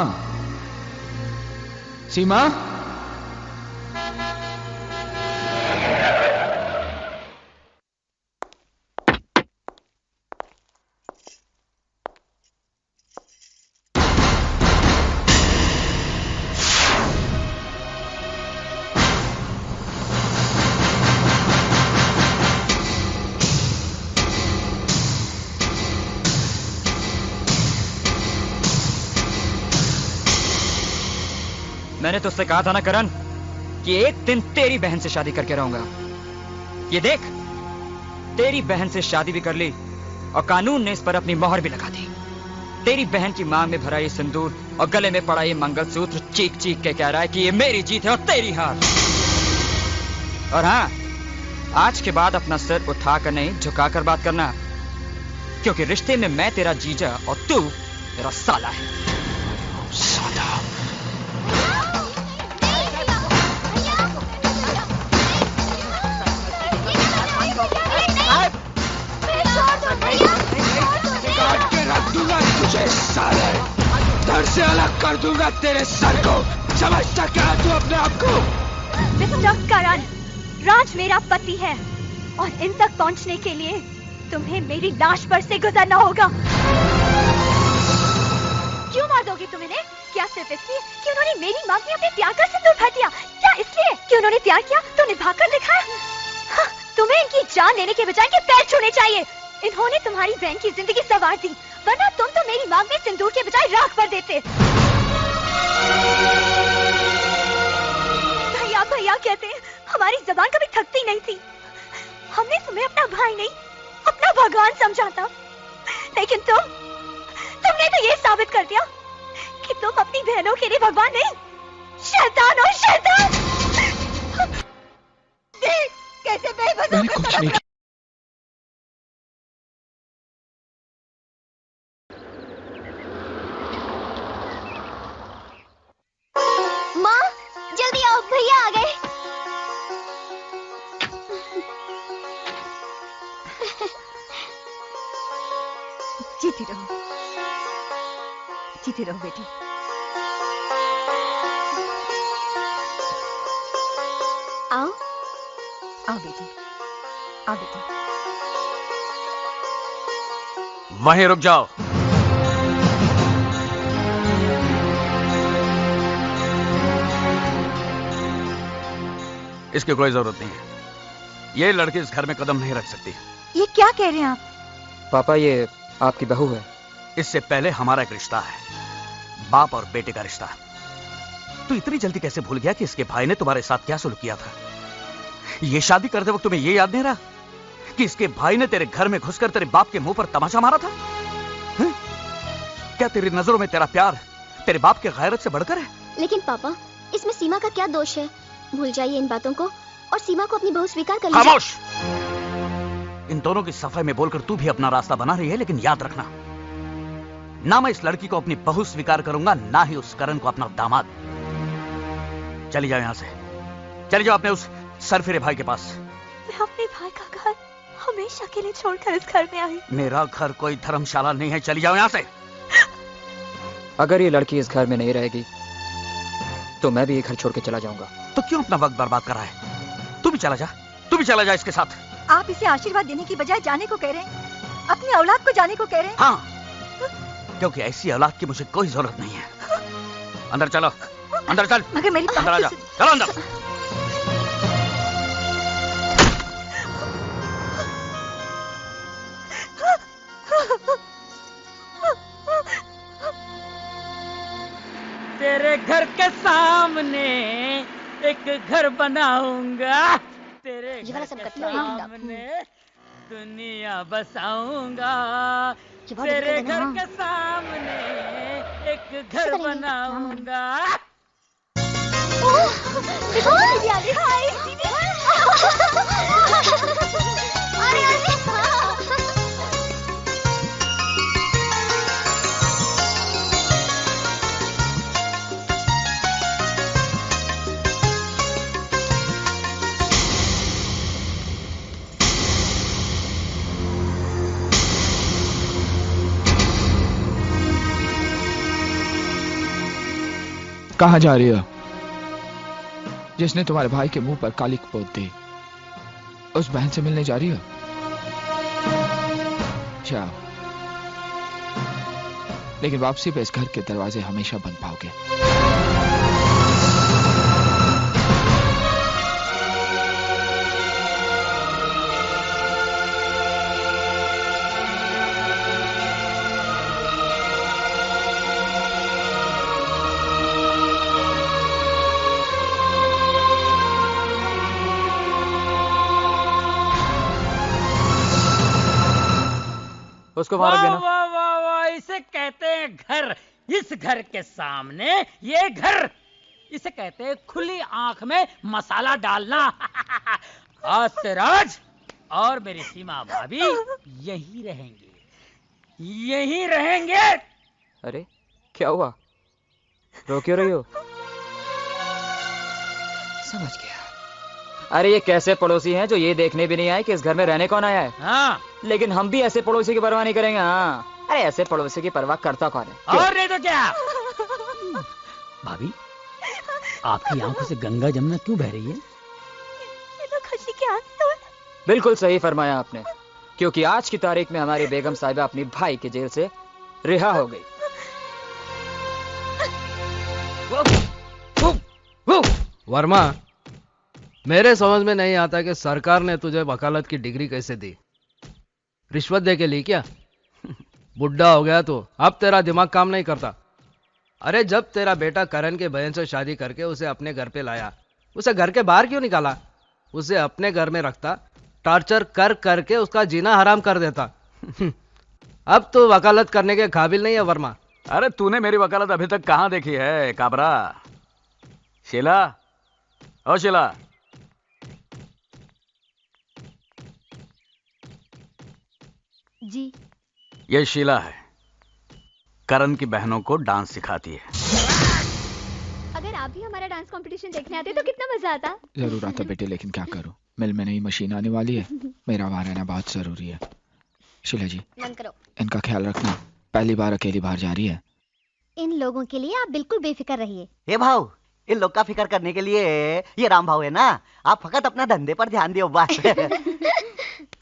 सीमा। मैंने तुझसे कहा था ना करण कि एक दिन तेरी बहन से शादी करके रहूंगा। ये देख, तेरी बहन से शादी भी कर ली और कानून ने इस पर अपनी मोहर भी लगा दी। तेरी बहन की मांग में भरा ये सिंदूर और गले में पड़ा ये मंगलसूत्र चीख चीख के कह रहा है कि ये मेरी जीत है और तेरी हार। और हाँ, आज के बाद अपना सिर उठाकर नहीं झुकाकर बात करना, क्योंकि रिश्ते में मैं तेरा जीजा और तू मेरा साला है। साला। काट के रख दूंगा तुझे साले, धड़ से अलग कर दूंगा तेरे सर को। समझता क्या तू अपने आप को? मिस्टर करण, राज मेरा पति है और इन तक पहुंचने के लिए तुम्हें मेरी लाश पर से गुजरना होगा। क्यों मार दोगे तुम इन्हें? क्या सिर्फ इसलिए कि उन्होंने मेरी मांग में अपने प्यार का सिंदूर भर दिया? क्या इसलिए कि उन्होंने प्यार किया तो निभाकर दिखाया? हाँ, तुम्हें इनकी जान लेने के बजाय इनके पैर छूने चाहिए। इन्होंने तुम्हारी बहन की जिंदगी संवार दी, वरना तुम तो मेरी मांग में सिंदूर के बजाय राख भर देते। भैया भैया कहते हैं, हमारी जबान कभी थकती नहीं थी। हमने तुम्हें अपना भाई नहीं, अपना भगवान समझा था, लेकिन तुमने तो ये साबित कर दिया कि तुम अपनी बहनों के लिए भगवान नहीं, शैतान हो शैतान। देख कैसे बेबसों को तरफ रहा। माँ जल्दी आओ, भैया आ गए। जीती रहो, जीती रहो बेटी। आओ आओ बेटी, आओ बेटी। वहीं रुक जाओ। इसकी कोई जरूरत नहीं है। ये लड़की इस घर में कदम नहीं रख सकती। ये क्या कह रहे हैं आप? पापा, ये आपकी बहू है। इससे पहले हमारा एक रिश्ता है, बाप और बेटे का रिश्ता। तू इतनी जल्दी कैसे भूल गया कि इसके भाई ने तुम्हारे साथ क्या सुलूक किया था? ये शादी करते वक्त तुम्हें ये याद नहीं रहा कि इसके भाई ने तेरे घर में घुसकर तेरे बाप के मुंह पर तमाचा मारा था? क्या तेरी नजरों में तेरा प्यार तेरे बाप के गैरत से बढ़कर है? लेकिन पापा, इसमें सीमा का क्या दोष है? भूल जाइए इन बातों को और सीमा को अपनी बहू स्वीकार कर लीजिए। खामोश! इन दोनों की सफाई में बोलकर तू भी अपना रास्ता बना रही है, लेकिन याद रखना, ना मैं इस लड़की को अपनी बहू स्वीकार करूंगा, ना ही उस करण को अपना दामाद। चली जाओ यहां से, चली जाओ अपने उस सरफिरे भाई के पास। मैं अपने भाई का घर हमेशा के लिए छोड़कर इस घर में आई। मेरा घर कोई धर्मशाला नहीं है, चली जाओ यहां से। अगर ये लड़की इस घर में नहीं रहेगी तो मैं भी ये घर छोड़ के चला जाऊंगा। तो क्यों अपना वक्त बर्बाद कर रहा है? तू भी चला जा, तू भी चला जा इसके साथ। आप इसे आशीर्वाद देने की बजाय जाने को कह रहे हैं, अपनी औलाद को जाने को कह रहे हैं। हाँ, क्योंकि ऐसी औलाद की मुझे कोई जरूरत नहीं है। अंदर चलो, अंदर चल। मगर मेरी अंदर आ जा, चलो अंदर। तेरे घर के सामने एक घर बनाऊंगा, तेरे घर के सामने दुनिया बसाऊंगा, तेरे घर के सामने एक घर बनाऊंगा। कहाँ जा रही हो? जिसने तुम्हारे भाई के मुंह पर कालिक पोत दी, उस बहन से मिलने जा रही हो? जाओ, लेकिन वापसी पे इस घर के दरवाजे हमेशा बंद पाओगे। उसको वहां रख देना। वाह वाह वाह, इसे कहते हैं घर। इस घर के सामने ये घर, इसे कहते हैं खुली आंख में मसाला डालना। आज से राज और मेरी सीमा भाभी यहीं रहेंगे, यहीं रहेंगे। अरे क्या हुआ, रो क्यों रही हो? समझ गया। अरे ये कैसे पड़ोसी हैं जो ये देखने भी नहीं आए कि इस घर में रहने कौन आया है। हाँ। लेकिन हम भी ऐसे पड़ोसी की परवाह नहीं करेंगे। हाँ, अरे ऐसे पड़ोसी की परवाह करता कौन है? और नहीं तो क्या। भाभी, आपकी आंखों से गंगा जमुना क्यों बह रही है? ये तो खुशी के आंसू। बिल्कुल सही फरमाया आपने, क्योंकि आज की तारीख में हमारी बेगम साहिबा अपनी भाई की जेल से रिहा हो गई। वर्मा, मेरे समझ में नहीं आता कि सरकार ने तुझे वकालत की डिग्री कैसे दी। रिश्वत दे के ली क्या? बुढ़ा हो गया तो अब तेरा दिमाग काम नहीं करता। अरे जब तेरा बेटा करण के बहन से शादी करके उसे अपने घर पे लाया, उसे घर के बाहर क्यों निकाला? उसे अपने घर में रखता, टॉर्चर कर करके उसका जीना हराम कर देता। अब तो वकालत करने के काबिल नहीं है वर्मा। अरे तूने मेरी वकालत अभी तक कहां देखी है काबरा? शीला, ओ शीला, जी। ये शीला है, करण की बहनों को डांस सिखाती है। अगर आप भी हमारा डांस कंपटीशन देखने आते तो कितना मजा आता। जरूर आता बेटे, लेकिन क्या करूं, मिल में नई मशीन आने वाली है, मेरा वहां रहना बहुत जरूरी है। शीला जी, बंद करो। इनका ख्याल रखना, पहली बार अकेली बाहर जा रही है। इन लोगों के लिए आप बिल्कुल बेफिक्र रहिए। ए भाव, इन लोग का फिक्र करने के लिए ये राम भाव है ना, आप फकत अपना धंधे पर ध्यान दियो बस।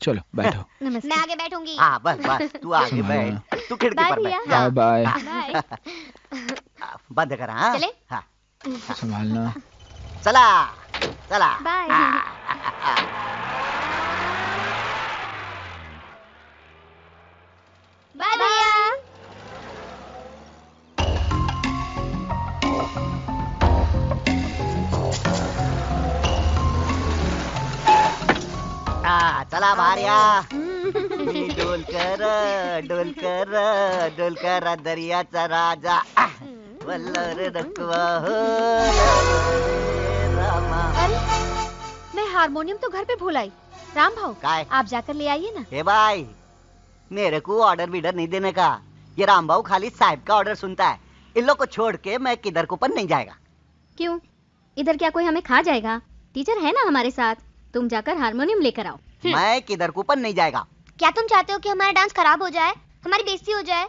चलो बैठो। नमस्ते। मैं आगे बैठूंगी। हाँ बस बस, तू आगे बैठ, तू खिड़की पर बैठ। Bye bye. बंद कर। हाँ चले? हाँ। संभालना। चला चला। बाय। बाय भैया। चला भारिया। डोल कर दरियाचा राजा, वल्लर रखवा हो रामा। अरे मैं हारमोनियम तो घर पे भूल आई। राम भाव, काय? आप जाकर ले आइए ना। हे भाई, मेरे को ऑर्डर बीडर नहीं देने का। ये राम भाव खाली साहब का ऑर्डर सुनता है। इन लोग को छोड़ के मैं किधर को पर नहीं जाएगा। क्यों? इधर क्या कोई हमें खा जाएगा? टीचर है ना हमारे साथ, तुम जाकर हारमोनियम लेकर आओ। मैं किधर को पर नहीं जाएगा। क्या तुम चाहते हो कि हमारा डांस खराब हो जाए, हमारी बेइज्जती हो जाए?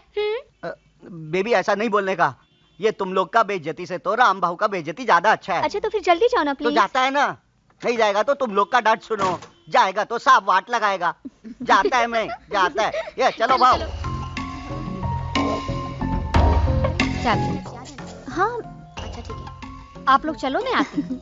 बेबी ऐसा नहीं बोलने का। ये तुम लोग का बेइज्जती से तो राम भाव का बेइज्जती ज्यादा अच्छा है। अच्छा तो फिर जल्दी जाओ ना तो प्लीज। जाता है ना, नहीं जाएगा तो तुम लोग का डांट सुनो, जाएगा तो सांप वाट लगाएगा। जाता है मैं, जाता है। ये चलो भाव। हाँ अच्छा ठीक है, आप लोग चलो, मैं आती हूँ।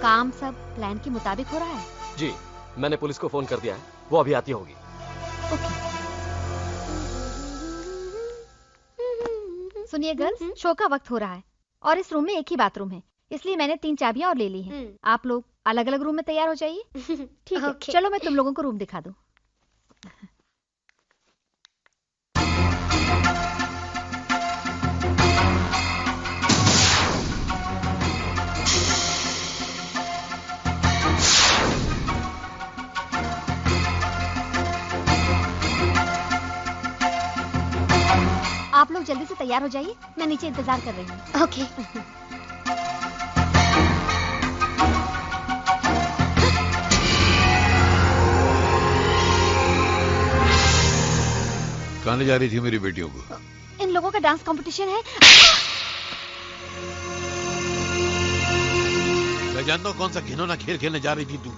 काम सब प्लान के मुताबिक हो रहा है? जी, मैंने पुलिस को फोन कर दिया है, वो अभी आती होगी। सुनिए गर्ल्स, शो का वक्त हो रहा है और इस रूम में एक ही बाथरूम है, इसलिए मैंने 3 चाबियां और ले ली हैं। आप लोग अलग अलग रूम में तैयार हो जाइए। ठीक है, चलो मैं तुम लोगों को रूम दिखा दूं। आप लोग जल्दी से तैयार हो जाइए, मैं नीचे इंतजार कर रही हूँ। ओके। कहाँ ले जा रही थी मेरी बेटियों को? इन लोगों का डांस कंपटीशन है। मैं जानता हूँ कौन सा घिनौना खेल खेलने जा रही थी तू।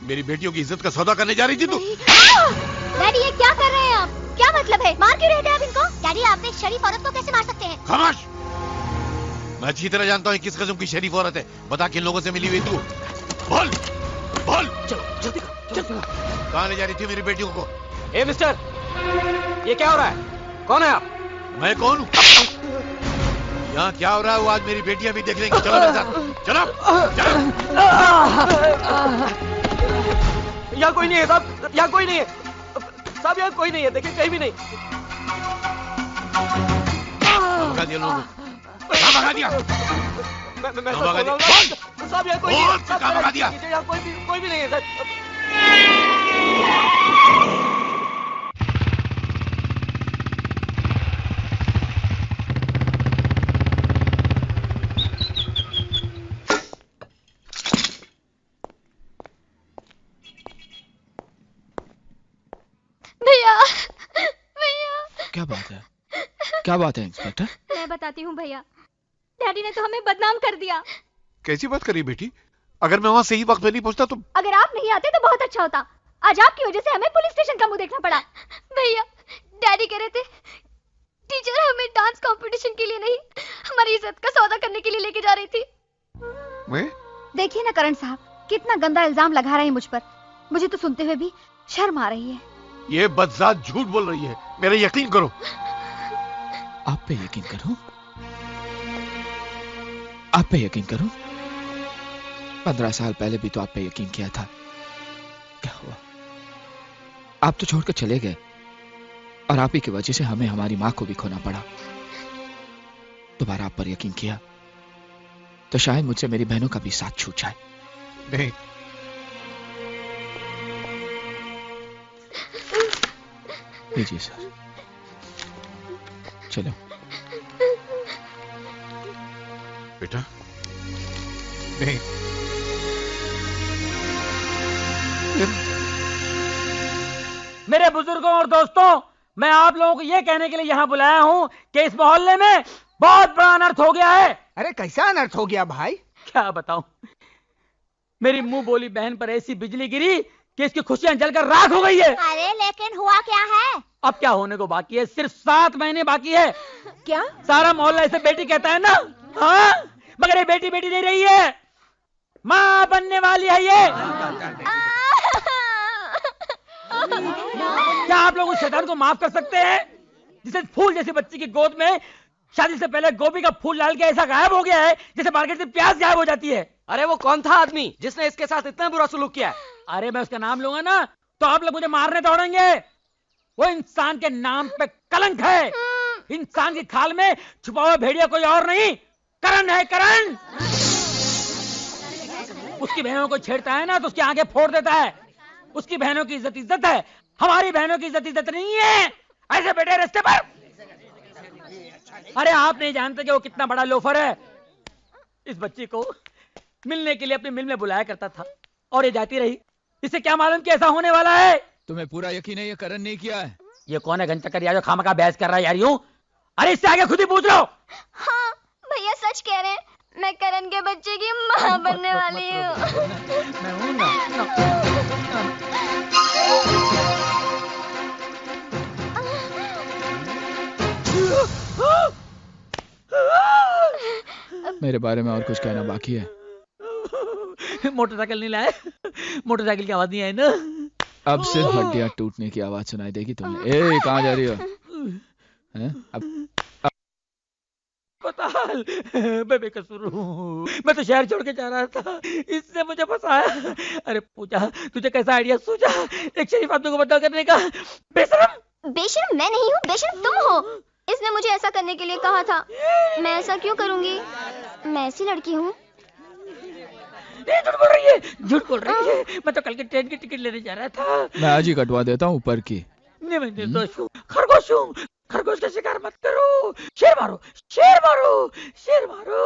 मेरी बेटियों की इज्जत का सौदा करने जा रही थी तू। डैडी ये क्या कर रहे हैं आप? क्या मतलब है? मार क्यों रहे थे आप इनको? डैडी आप एक शरीफ औरत को कैसे मार सकते हैं? खामोश! मैं अच्छी तरह जानता हूँ किस किस्म की शरीफ औरत है। बता किन लोगों से मिली हुई तू? बोल बोल। चलो जल्दी चलो। कहाँ ले जा रही थी मेरी बेटियों को? ए मिस्टर, ये क्या हो रहा है? कौन है आप? मैं कौन हूँ? यहाँ क्या हो रहा है वो आज मेरी बेटियां भी देख लेंगी। चलो मेरे साथ, चलो चलो। यहाँ कोई नहीं है साहब, यहाँ कोई नहीं है साहब, यहाँ कोई नहीं है, देखिए कहीं भी नहीं। भगा दिया लोगों को, भगा दिया। मैं भगा साहब दिया। साहब यहाँ कोई नहीं है, साहब भगा दिया। यहाँ कोई भी नहीं है साहब। भैया भैया क्या बात है, क्या बात है इंस्पेक्टर? मैं बताती हूँ भैया, डैडी ने तो हमें बदनाम कर दिया। कैसी बात करी बेटी? अगर मैं वहां सही वक्त में नहीं पहुंचता तो। अगर आप नहीं आते तो बहुत अच्छा होता। आज आपकी वजह से हमें पुलिस स्टेशन का मुंह देखना पड़ा। भैया डैडी कह रहे थे टीचर हमें डांस कंपटीशन के लिए नहीं, हमारी इज्जत का सौदा करने के लिए लेके जा रही थी। मैं? देखिए ना करण साहब, कितना गंदा इल्जाम लगा रहे हैं मुझ पर। मुझे तो सुनते हुए भी शर्म आ रही है। ये बदजात झूठ बोल रही है, मेरा यकीन करो। आप पे यकीन करो, आप पे यकीन करो। 15 साल पहले भी तो आप पे यकीन किया था। क्या हुआ? आप तो छोड़कर चले गए और आप ही की वजह से हमें हमारी मां को भी खोना पड़ा। दोबारा आप पर यकीन किया तो शायद मुझसे मेरी बहनों का भी साथ छूट जाए। नहीं, लीजिए सर, चलो। बेटा नहीं, मेरे बुजुर्गों और दोस्तों, मैं आप लोगों को यह कहने के लिए यहाँ बुलाया हूँ कि इस मोहल्ले में बहुत बड़ा अनर्थ हो गया है। अरे कैसा अनर्थ हो गया भाई? क्या बताऊं, मेरी मुंह बोली बहन पर ऐसी बिजली गिरी कि इसकी खुशियां जलकर राख हो गई है। अरे लेकिन हुआ क्या है? अब क्या होने को बाकी है, सिर्फ 7 महीने बाकी है। क्या? सारा मोहल्ला इसे बेटी कहता है ना, हाँ? मगर ये बेटी बेटी नहीं रही है, माँ बनने वाली है ये। क्या आप लोग उस शैतान को माफ कर सकते हैं जिसे फूल जैसी बच्ची की गोद में शादी से पहले गोभी का फूल डाल के ऐसा गायब हो गया है जैसे मार्केट से प्याज गायब हो जाती है? अरे वो कौन था आदमी जिसने इसके साथ इतना बुरा सलूक किया? अरे मैं उसका नाम लूंगा ना तो आप लोग मुझे मारने दौड़ेंगे। वो इंसान के नाम पे कलंक है। इंसान की खाल में छुपा हुआ भेड़िया कोई और नहीं, करण है, करण। उसकी बहनों को छेड़ता है ना तो उसकी आंखें फोड़ देता है। उसकी बहनों की इज्जत इज्जत है, हमारी बहनों की इज्जत इज्जत नहीं है। ऐसे बैठे रास्ते पर। अरे आप नहीं जानते कि वो कितना बड़ा लोफर है। इस बच्ची को मिलने के लिए अपनी मिल में बुलाया करता था और ये जाती रही। इसे क्या मालूम कि ऐसा होने वाला है? तुम्हें पूरा यकीन है ये करण नहीं किया है? ये कौन है घंटा जो खामखा बहस कर रहा है यार यूं? अरे इससे आगे खुद ही पूछ लो। हाँ भैया सच कह रहे हैं, मैं करण के बच्चे की माँ बनने वाली हूँ। मैं हूं ना। मेरे बारे में और कुछ कहना बाकी है? मोटरसाइकिल नहीं लाए? मोटरसाइकिल की आवाज नहीं आई ना? अब सिर्फ हड्डियां टूटने की आवाज सुनाई देगी तुम्हें। ए कहाँ जा रही हो? हैं? अब बताल, मैं बेकसूर हूँ। मैं तो शहर छोड़ के जा रहा था, इसने मुझे फंसाया। अरे पूजा, तुझे कैसा आइडिया सूझा एक शरीफ आदमी को बदला करने का? बेशरम। बेशरम मैं नहीं हूँ, बेशरम तुम हो। इसने मुझे ऐसा करने के लिए कहा था। मैं ऐसा क्यों करूंगी? मैं ऐसी लड़की हूँ। झूठ बोल रही है, झूठ बोल रही है। मैं तो कल के ट्रेन की टिकट लेने जा रहा था। मैं आज ही कटवा देता हूँ ऊपर की। नहीं, मैं निर्दोष हूँ, खरगोश हूँ। खरगोश का शिकार मत करो। शेर मारो, शेर मारो, शेर मारो।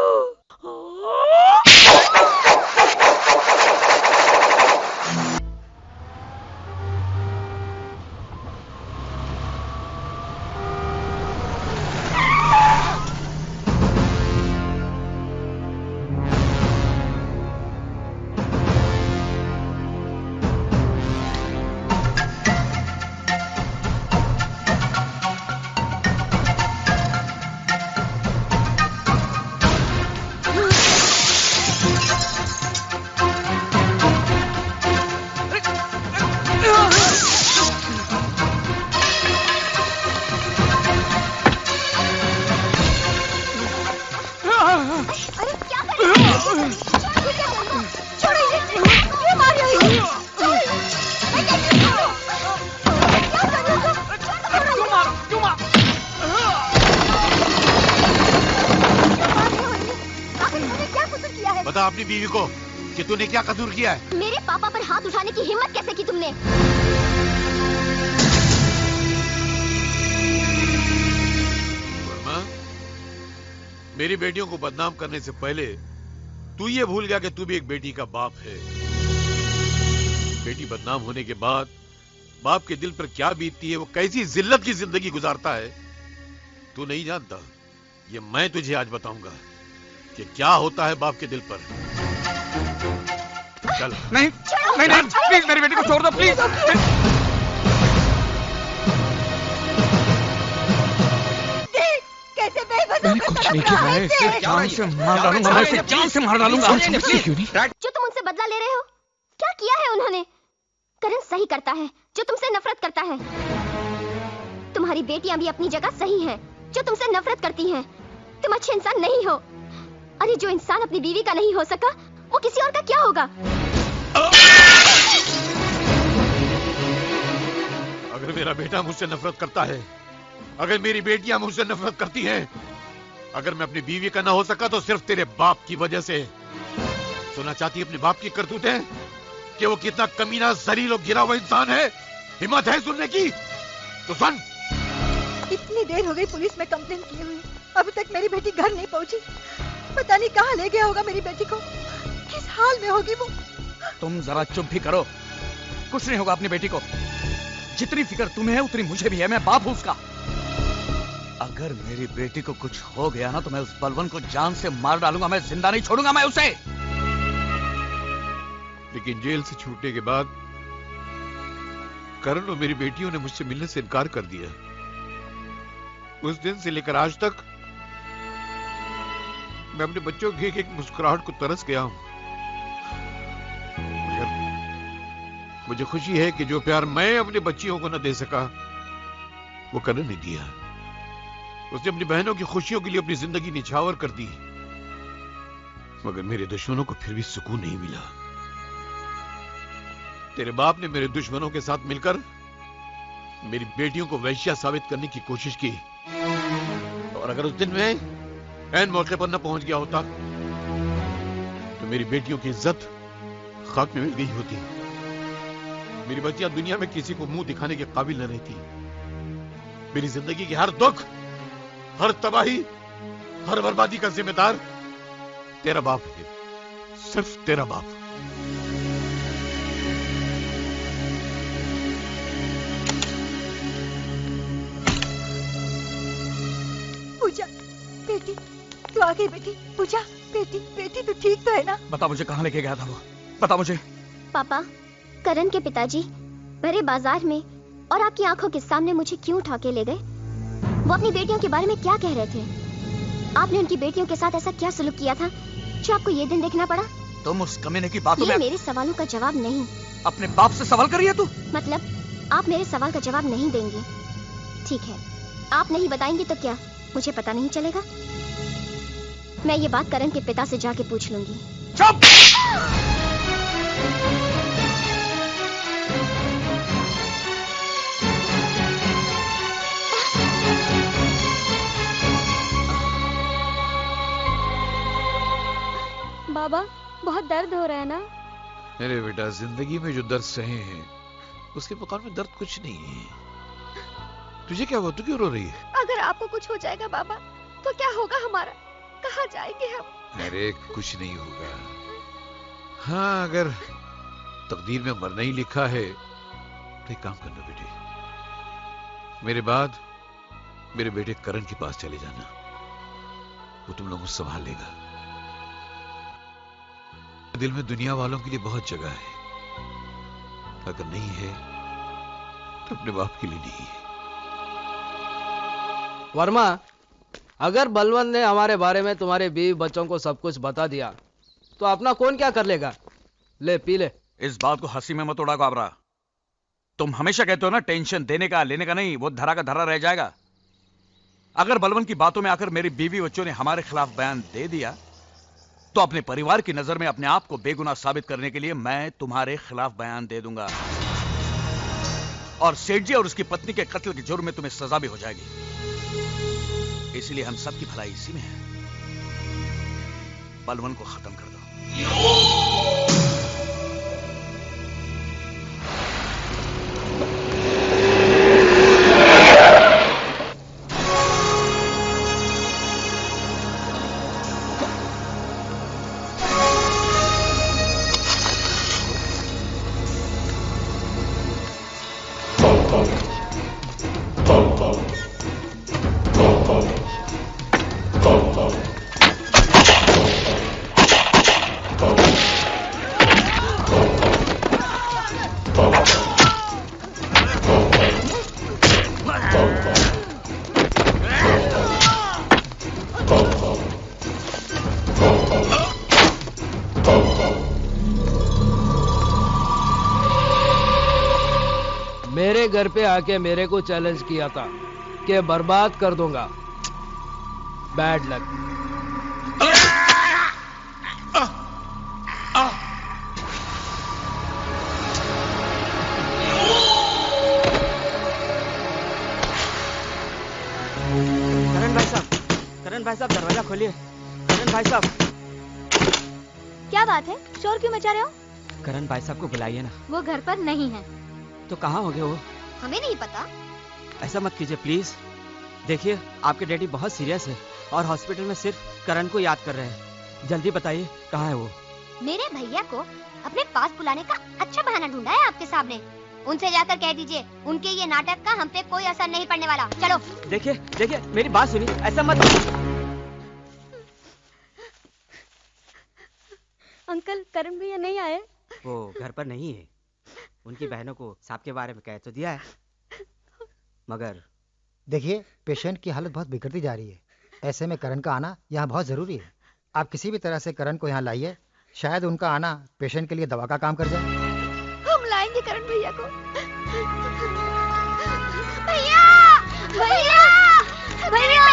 छोड़िए, ये मार रही है। बता अपनी बीवी को कि तूने क्या कसूर किया है। मेरे पापा पर हाथ उठाने की हिम्मत कैसे की तुमने? वर्मा, मेरी बेटियों को बदनाम करने से पहले तू ये भूल गया कि तू भी एक बेटी का बाप है। बेटी बदनाम होने के बाद बाप के दिल पर क्या बीतती है, वो कैसी जिल्लत की जिंदगी गुजारता है, तू नहीं जानता। ये मैं तुझे आज बताऊंगा कि क्या होता है बाप के दिल पर। चल। नहीं नहीं नहीं, प्लीज मेरी बेटी को छोड़ दो प्लीज। कैसे बेबस मैंने कुछ नहीं किया है, इसे जान से मार डालूंगा, मैं इसे जान से मार डालूंगा। क्यों नहीं? जो तुम उनसे बदला ले रहे हो, क्या किया है उन्होंने? करण सही करता है जो तुमसे नफरत करता है। तुम्हारी बेटियां भी अपनी जगह सही हैं, जो तुमसे नफरत करती हैं। तुम अच्छे इंसान नहीं हो। अरे जो इंसान अपनी बीवी का नहीं हो सका, वो किसी और का क्या होगा? अगर मेरा बेटा मुझसे नफरत करता है, अगर मेरी बेटियां मुझसे नफरत करती हैं, अगर मैं अपनी बीवी का ना हो सका तो सिर्फ तेरे बाप की वजह से। सुनना चाहती है अपने बाप की करतूतें, कि वो कितना कमीना, जलील और गिरा हुआ इंसान है? हिम्मत है सुनने की? तो सुन। इतनी देर हो गई पुलिस में कंप्लेन किए हुए, अभी तक मेरी बेटी घर नहीं पहुंची। पता नहीं कहाँ ले गया होगा मेरी बेटी को, किस हाल में होगी वो। तुम जरा चुप भी करो, कुछ नहीं होगा अपनी बेटी को। जितनी फिक्र तुम्हें है उतनी मुझे भी है, मैं बाप हूं उसका। अगर मेरी बेटी को कुछ हो गया ना तो मैं उस बलवन को जान से मार डालूंगा, मैं जिंदा नहीं छोड़ूंगा मैं उसे। लेकिन जेल से छूटने के बाद करण और मेरी बेटियों ने मुझसे मिलने से इनकार कर दिया। उस दिन से लेकर आज तक मैं अपने बच्चों की एक मुस्कुराहट को तरस गया हूं। मुझे खुशी है कि जो प्यार मैं अपने बच्चियों को न दे सका, वो करण ने दिया। उसने अपनी बहनों की खुशियों के लिए अपनी जिंदगी निछावर कर दी, मगर मेरे दुश्मनों को फिर भी सुकून नहीं मिला। तेरे बाप ने मेरे दुश्मनों के साथ मिलकर मेरी बेटियों को वैश्या साबित करने की कोशिश की, और अगर उस दिन में ऐन मौके पर न पहुंच गया होता तो मेरी बेटियों की इज्जत खाक में मिल गई होती। मेरी बच्चियां दुनिया में किसी को मुंह दिखाने के काबिल न रहती। मेरी जिंदगी के हर दुख, हर तबाही, हर बर्बादी का जिम्मेदार तेरा बाप है, सिर्फ तेरा बाप। पूजा बेटी, तू आ गई बेटी। पूजा बेटी, बेटी तू ठीक तो है ना? बता मुझे कहाँ लेके गया था वो, बता मुझे। पापा, करण के पिताजी भरे बाजार में और आपकी आंखों के सामने मुझे क्यों उठा के ले गए? वो अपनी बेटियों के बारे में क्या कह रहे थे? आपने उनकी बेटियों के साथ ऐसा क्या सलूक किया था जो आपको ये दिन देखना पड़ा? तुम उस कमीने की बातों में मेरे सवालों का जवाब नहीं। अपने बाप से सवाल करिए तू। मतलब आप मेरे सवाल का जवाब नहीं देंगे? ठीक है, आप नहीं बताएंगे तो क्या मुझे पता नहीं चलेगा? मैं ये बात करण के पिता से जाके पूछ लूंगी। चुप! बाबा, बहुत दर्द हो रहा है ना? मेरे बेटा, जिंदगी में जो दर्द सहे हैं उसके मुकाबले में दर्द कुछ नहीं है। तुझे क्या हुआ? तू क्यों रो रही है? अगर आपको कुछ हो जाएगा बाबा तो क्या होगा हमारा? कहाँ जाएंगे हम? अरे कुछ नहीं होगा। हाँ, अगर तकदीर में मरना ही लिखा है तो एक काम करना बेटे, मेरे बाद मेरे बेटे करण के पास चले जाना, वो तुम लोगों को संभाल लेगा। दिल में दुनिया वालों के लिए बहुत जगह है, अगर नहीं है तो अपने बाप के लिए नहीं है। वर्मा, अगर बलवंत ने हमारे बारे में तुम्हारे बीवी बच्चों को सब कुछ बता दिया तो अपना कौन क्या कर लेगा? ले पी ले। इस बात को हंसी में मत उड़ा घबरा। तुम हमेशा कहते हो ना, टेंशन देने का लेने का नहीं, वो धरा का धरा रह जाएगा। अगर बलवंत की बातों में आकर मेरी बीवी बच्चों ने हमारे खिलाफ बयान दे दिया तो अपने परिवार की नजर में अपने आप को बेगुनाह साबित करने के लिए मैं तुम्हारे खिलाफ बयान दे दूंगा और सेठ जी और उसकी पत्नी के कत्ल के जुर्म में तुम्हें सजा भी हो जाएगी। इसलिए हम सबकी भलाई इसी में है। बलवन को खत्म कर दो। घर पे आके मेरे को चैलेंज किया था कि बर्बाद कर दूंगा। Bad luck. करण भाई साहब दरवाजा खोलिए। करण भाई साहब। क्या बात है, शोर क्यों मचा रहे हो? करण भाई साहब को बुलाइए ना। वो घर पर नहीं है। तो कहाँ हो गए वो? हमें नहीं पता। ऐसा मत कीजिए प्लीज। देखिए आपके डैडी बहुत सीरियस है और हॉस्पिटल में सिर्फ करण को याद कर रहे हैं। जल्दी बताइए कहाँ है वो? मेरे भैया को अपने पास बुलाने का अच्छा बहाना ढूंढा है आपके सामने। उनसे जाकर कह दीजिए उनके ये नाटक का हम पे कोई असर नहीं पड़ने वाला। चलो। देखिए देखिए मेरी बात सुनिए, ऐसा मत। अंकल करण भैया नहीं आए? वो घर पर नहीं है। उनकी बहनों को सांप के बारे में कह तो दिया है, मगर देखिए पेशेंट की हालत बहुत बिगड़ती जा रही है। ऐसे में करण का आना यहाँ बहुत जरूरी है। आप किसी भी तरह से करण को यहाँ लाइए। शायद उनका आना पेशेंट के लिए दवा का काम कर जाए। हम लाएंगे करण भैया को। भैया भैया भैया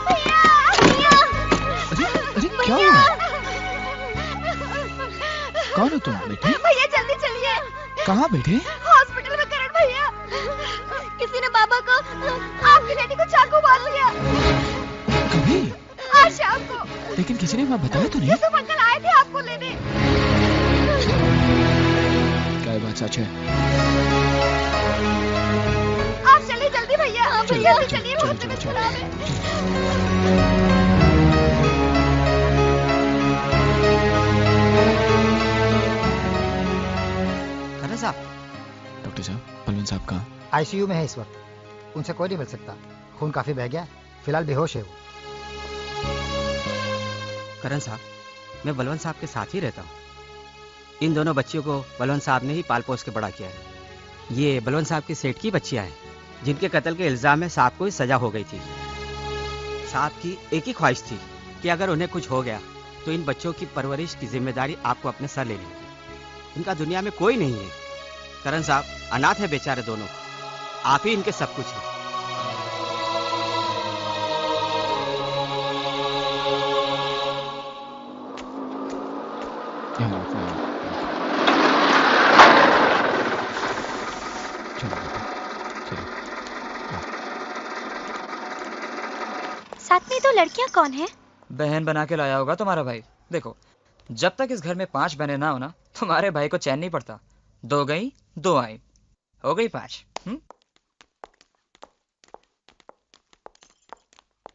भैया भैया। अरे क्या हुआ? कौन हो तुम बेटे? भैया जल्दी चलिए। कहाँ बेटे? हॉस्पिटल में करण भैया। किसी ने बाबा को आपकी बेटी को चाकू मार लिया। कभी? आज शाम को। लेकिन किसी ने वहाँ बताया तो नहीं? यूसुफ अंकल आए थे आपको लेने। क्या ये बात सच है? आप चलिए जल्दी भैया। हाँ भैया चलिए, बहुत तबीयत खराब है। डॉक्टर साहब, बलवंत साहब कहाँ? आईसीयू में है इस वक्त। उनसे कोई नहीं मिल सकता। खून काफी बह गया, फिलहाल बेहोश है वो। करण साहब, मैं बलवंत साहब के साथ ही रहता हूँ। इन दोनों बच्चियों को बलवंत साहब ने ही पाल पोस के बड़ा किया है। ये बलवंत साहब के सेठ की बच्चियां हैं, जिनके कत्ल के इल्जाम में साहब को ही सजा हो गई थी। साहब की एक ही ख्वाहिश थी कि अगर उन्हें कुछ हो गया तो इन बच्चों की परवरिश की जिम्मेदारी आपको अपने सर लेनी होगी। इनका दुनिया में कोई नहीं है। करण साहब अनाथ है बेचारे दोनों, आप ही इनके सब कुछ हैं। साथ में तो लड़कियां कौन है? बहन बना के लाया होगा तुम्हारा भाई। देखो, जब तक इस घर में 5 बहनें ना हो ना, तुम्हारे भाई को चैन नहीं पड़ता। 2 गई 2 आई, हो गई 5।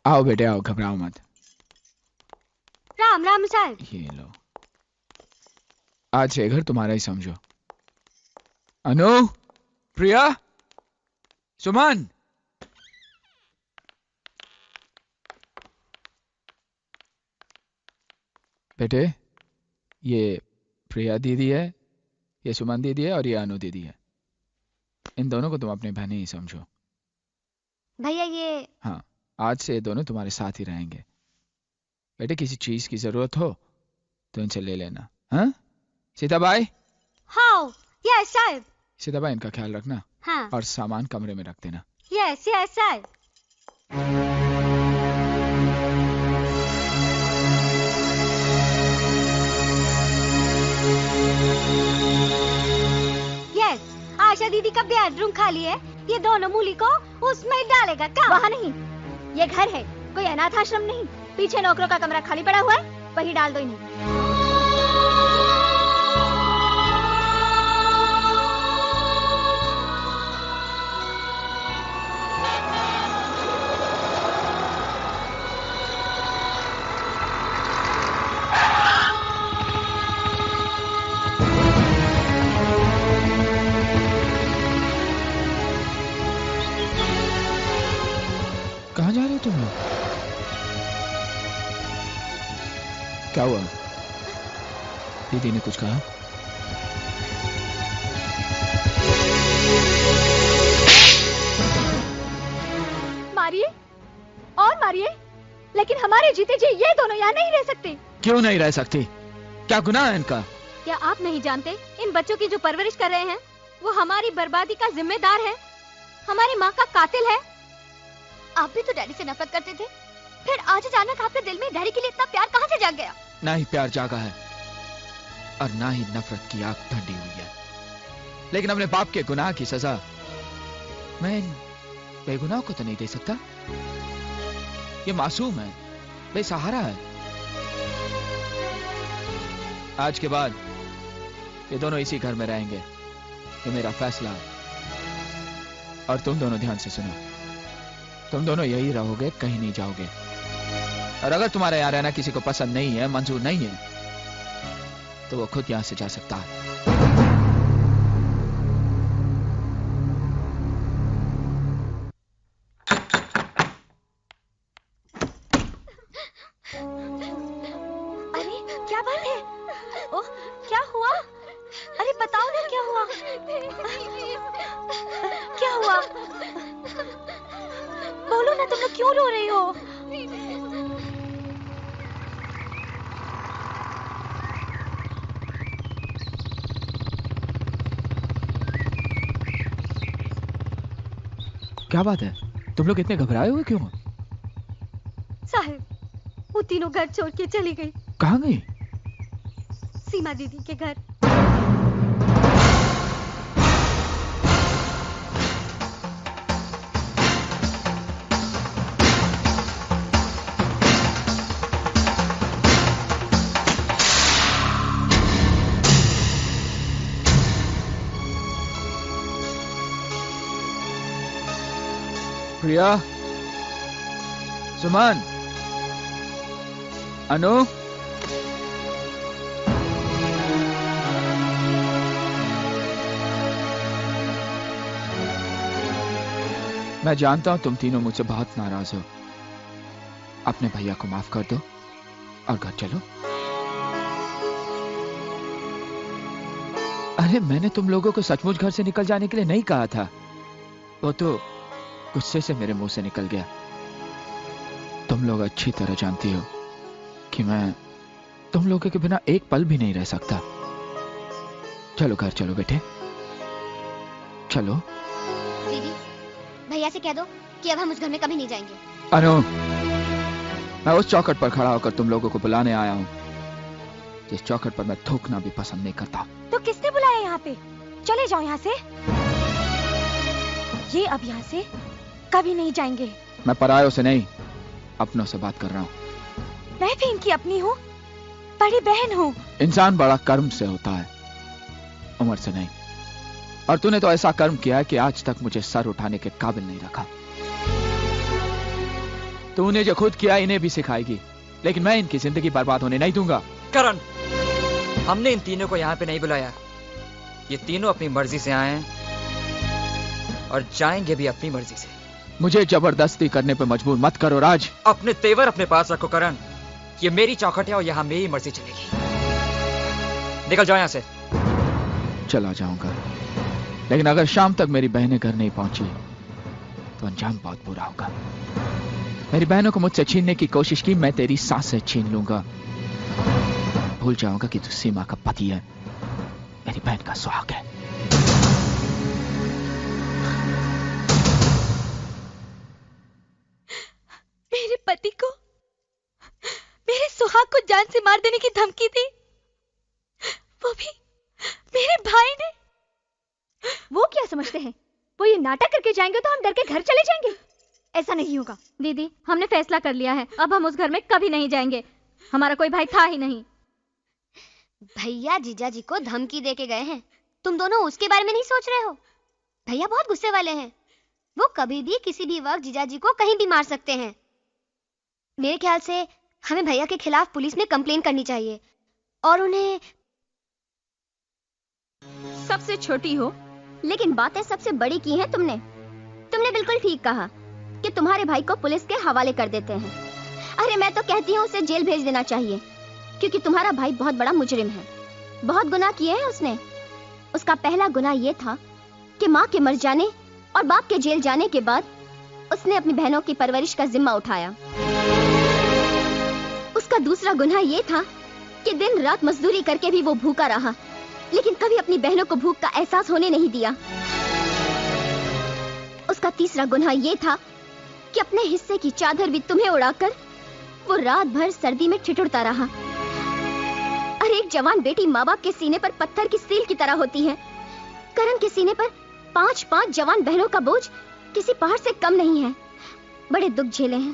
आओ बेटे आओ, घबराओ मत। राम राम साहब। ये लो, आज ये घर तुम्हारा ही समझो। अनु, प्रिया, सुमन। बेटे, ये प्रिया दीदी है, ये सुमन दीदी है और ये अनु दीदी है। इन दोनों को तुम अपनी बहनें ही समझो। भैया ये। हाँ, आज से ये दोनों तुम्हारे साथ ही रहेंगे। बेटे, किसी चीज की जरूरत हो तो इनसे ले लेना। हाँ सीताबाई? हाँ यस साहब। सीताबाई, इनका ख्याल रखना। हाँ। और सामान कमरे में रख देना। यस यस साहब। आशा दीदी का बेडरूम खाली है, ये दोनों मूली को उसमें डालेगा क्या? वहाँ नहीं, ये घर है, कोई अनाथ आश्रम नहीं। पीछे नौकरों का कमरा खाली पड़ा हुआ है, वही डाल दो इन्हें। कहाँ जा रहे हो तुम लोग? क्या हुआ? दीदी ने कुछ कहा? मारिए और मारिए, लेकिन हमारे जीते जी ये दोनों यहाँ नहीं रह सकते। क्यों नहीं रह सकती? क्या गुनाह है इनका? क्या आप नहीं जानते इन बच्चों की जो परवरिश कर रहे हैं वो हमारी बर्बादी का जिम्मेदार है, हमारी माँ का कातिल है। आप भी तो डैडी से नफरत करते थे, फिर आज अचानक आपके दिल में डैडी के लिए इतना प्यार कहाँ से जाग गया? ना ही प्यार जागा है और ना ही नफरत की आग ठंडी हुई है, लेकिन अपने बाप के गुनाह की सजा मैं इन बेगुनाह को तो नहीं दे सकता। ये मासूम है, बेसहारा है। आज के बाद ये दोनों इसी घर में रहेंगे, ये मेरा फैसला है। और तुम दोनों ध्यान से सुनो, तुम दोनों यही रहोगे, कहीं नहीं जाओगे। और अगर तुम्हारा यहाँ रहना किसी को पसंद नहीं है, मंजूर नहीं है, तो वो खुद यहां से जा सकता है। अरे क्या बात है? ओह, क्या हुआ? अरे बताओ ना क्या हुआ? क्या हुआ? बोलो ना, तुम लोग क्यों रो रही हो? क्या बात है? तुम लोग इतने घबराए हुए क्यों? साहब, वो तीनों घर छोड़ के चली गई। कहाँ गई? सीमा दीदी के घर। प्रिया, सुमन, अनु, मैं जानता हूं तुम तीनों मुझसे बहुत नाराज हो। अपने भैया को माफ कर दो और घर चलो। अरे मैंने तुम लोगों को सचमुच घर से निकल जाने के लिए नहीं कहा था, वो तो गुस्से से मेरे मुंह से निकल गया। तुम लोग अच्छी तरह जानती हो कि मैं तुम लोगों के बिना एक पल भी नहीं रह सकता। चलो घर चलो बेटे, चलो। दीदी, भैया से कह दो कि अब हम उस घर में कभी नहीं जाएंगे। अनु, मैं उस चौखट पर खड़ा होकर तुम लोगों को बुलाने आया हूँ जिस चौखट पर मैं थूकना भी पसंद नहीं करता। तो किसने बुलाया यहाँ पे? चले जाओ यहाँ से। ये अब यहाँ से कभी नहीं जाएंगे। मैं परायों से नहीं, अपनों से बात कर रहा हूँ। मैं भी इनकी अपनी हूँ, बड़ी बहन हूँ। इंसान बड़ा कर्म से होता है, उम्र से नहीं। और तूने तो ऐसा कर्म किया है कि आज तक मुझे सर उठाने के काबिल नहीं रखा। तूने जो खुद किया इन्हें भी सिखाएगी, लेकिन मैं इनकी जिंदगी बर्बाद होने नहीं दूंगा। करण, हमने इन तीनों को यहाँ पे नहीं बुलाया। ये तीनों अपनी मर्जी से आए हैं और जाएंगे भी अपनी मर्जी से। मुझे जबरदस्ती करने पे मजबूर मत करो राज। अपने तेवर अपने पास रखो करण। ये मेरी चौखट है और यहाँ मेरी मर्जी चलेगी। निकल जाओ यहाँ से। चला जाऊंगा, लेकिन अगर शाम तक मेरी बहनें घर नहीं पहुंची तो अंजाम बहुत बुरा होगा। मेरी बहनों को मुझसे छीनने की कोशिश की, मैं तेरी सांसें छीन लूंगा। भूल जाऊंगा कि तू सीमा का पति है, मेरी बहन का सुहाग है। मेरे पति को, मेरे सुहाग को जान से मार देने की धमकी दी, वो भी मेरे भाई ने। वो क्या समझते हैं? वो ये नाटक करके जाएंगे तो हम डर के घर चले जाएंगे। ऐसा नहीं होगा। दीदी, हमने फैसला कर लिया है, अब हम उस घर में कभी नहीं जाएंगे। हमारा कोई भाई था ही नहीं। भैया जीजा जी को धमकी दे के गए हैं, तुम दोनों उसके बारे में नहीं सोच रहे हो? भैया बहुत गुस्से वाले हैं, वो कभी भी किसी भी वक्त जीजा जी को कहीं भी मार सकते हैं। मेरे ख्याल से हमें भैया के खिलाफ पुलिस में कंप्लेन करनी चाहिए और उन्हें। सबसे छोटी हो लेकिन बातें सबसे बड़ी की हैं तुमने। तुमने बिल्कुल ठीक कहा कि तुम्हारे भाई को पुलिस के हवाले कर देते हैं। अरे मैं तो कहती हूँ उसे जेल भेज देना चाहिए, क्योंकि तुम्हारा भाई बहुत बड़ा मुजरिम है, बहुत गुनाह किए हैं उसने। उसका पहला गुनाह ये था कि माँ के मर जाने और बाप के जेल जाने के बाद उसने अपनी बहनों की परवरिश का जिम्मा उठाया। उसका दूसरा गुनाह ये था कि दिन रात मजदूरी करके भी वो भूखा रहा, लेकिन कभी अपनी बहनों को भूख का एहसास होने नहीं दिया। उसका तीसरा गुनाह ये था कि अपने हिस्से की चादर भी तुम्हें उड़ाकर वो रात भर सर्दी में ठिठुरता रहा। अरे एक जवान बेटी माँ बाप के सीने पर पत्थर की सील की तरह होती है। करण के सीने पर 5-5 जवान बहनों का बोझ किसी पहाड़ से कम नहीं है। बड़े दुख झेले हैं,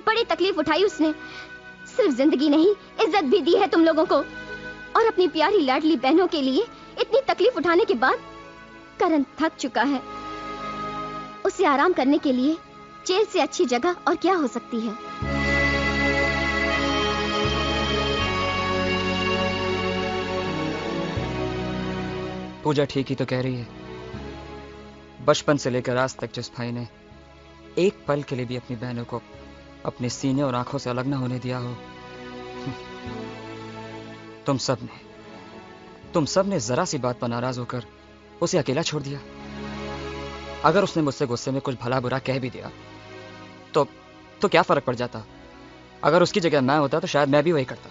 बड़ी तकलीफ उठाई उसने। सिर्फ जिंदगी नहीं, इज्जत भी दी है तुम लोगों को। और अपनी प्यारी लाडली बहनों के लिए इतनी तकलीफ उठाने के बाद करण थक चुका है। उसे आराम करने के लिए जेल से अच्छी जगह और क्या हो सकती है। पूजा ठीक ही तो कह रही है। बचपन से लेकर आज तक जिस भाई ने एक पल के लिए भी अपनी बहनों को अपने सीने और आंखों से अलग न होने दिया हो, तुम सब ने जरा सी बात पर नाराज होकर उसे अकेला छोड़ दिया। अगर उसने मुझसे गुस्से में कुछ भला बुरा कह भी दिया तो क्या फर्क पड़ जाता? अगर उसकी जगह मैं होता तो शायद मैं भी वही करता।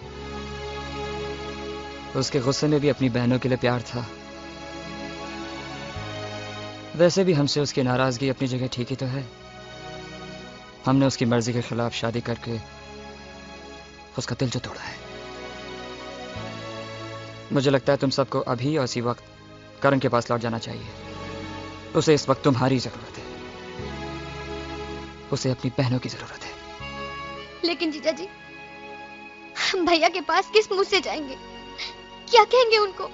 उसके गुस्से में भी अपनी बहनों के लिए प्यार था। वैसे भी हमसे उसकी नाराजगी अपनी जगह ठीक ही तो है। हमने उसकी मर्जी के खिलाफ शादी करके उसका दिल जो तोड़ा है। मुझे लगता है तुम सबको अभी और इसी वक्त करण के पास लौट जाना चाहिए। उसे इस वक्त तुम्हारी जरूरत है, उसे अपनी बहनों की जरूरत है। लेकिन जीजा जी, हम भैया के पास किस मुंह से जाएंगे? क्या कहेंगे उनको?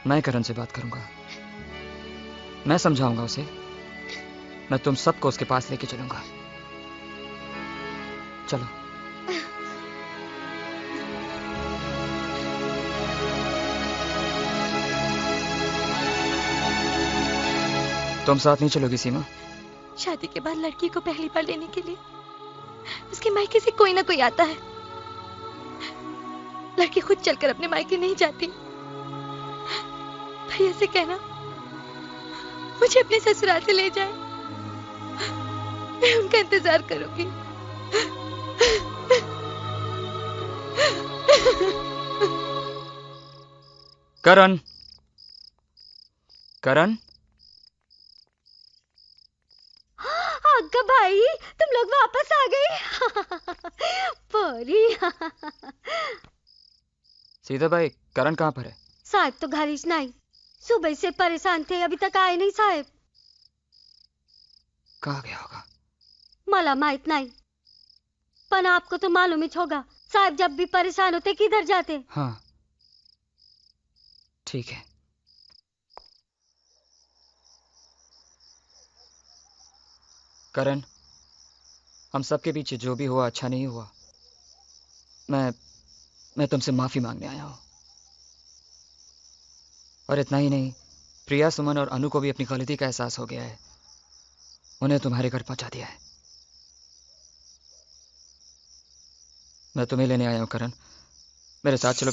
मैं करण से बात करूंगा, मैं समझाऊंगा उसे। मैं तुम सबको उसके पास लेके चलूंगा। चलो। तुम साथ नहीं चलोगी सीमा? शादी के बाद लड़की को पहली बार लेने के लिए उसके मायके से कोई ना कोई आता है। लड़की खुद चलकर अपने मायके नहीं जाती। भैया से कहना मुझे अपने ससुराल से ले जाए, मैं उनका इंतजार करूंगी। करण, करण। अग्गा भाई, तुम लोग वापस आ गए। परी। सीधा भाई, करण कहाँ पर है? साहब तो घर ही नहीं, सुबह से परेशान थे, अभी तक आए नहीं साहब। कहाँ गया होगा? मला माहित नहीं, पर आपको तो मालूम ही होगा साहब जब भी परेशान होते किधर जाते। हाँ ठीक है। करण, हम सबके बीच जो भी हुआ अच्छा नहीं हुआ। मैं तुमसे माफी मांगने आया हूं। और इतना ही नहीं, प्रिया, सुमन और अनु को भी अपनी गलती का एहसास हो गया है। उन्हें तुम्हारे घर पहुंचा दिया है। मैं तुम्हें लेने आया हूं करण, मेरे साथ चलो।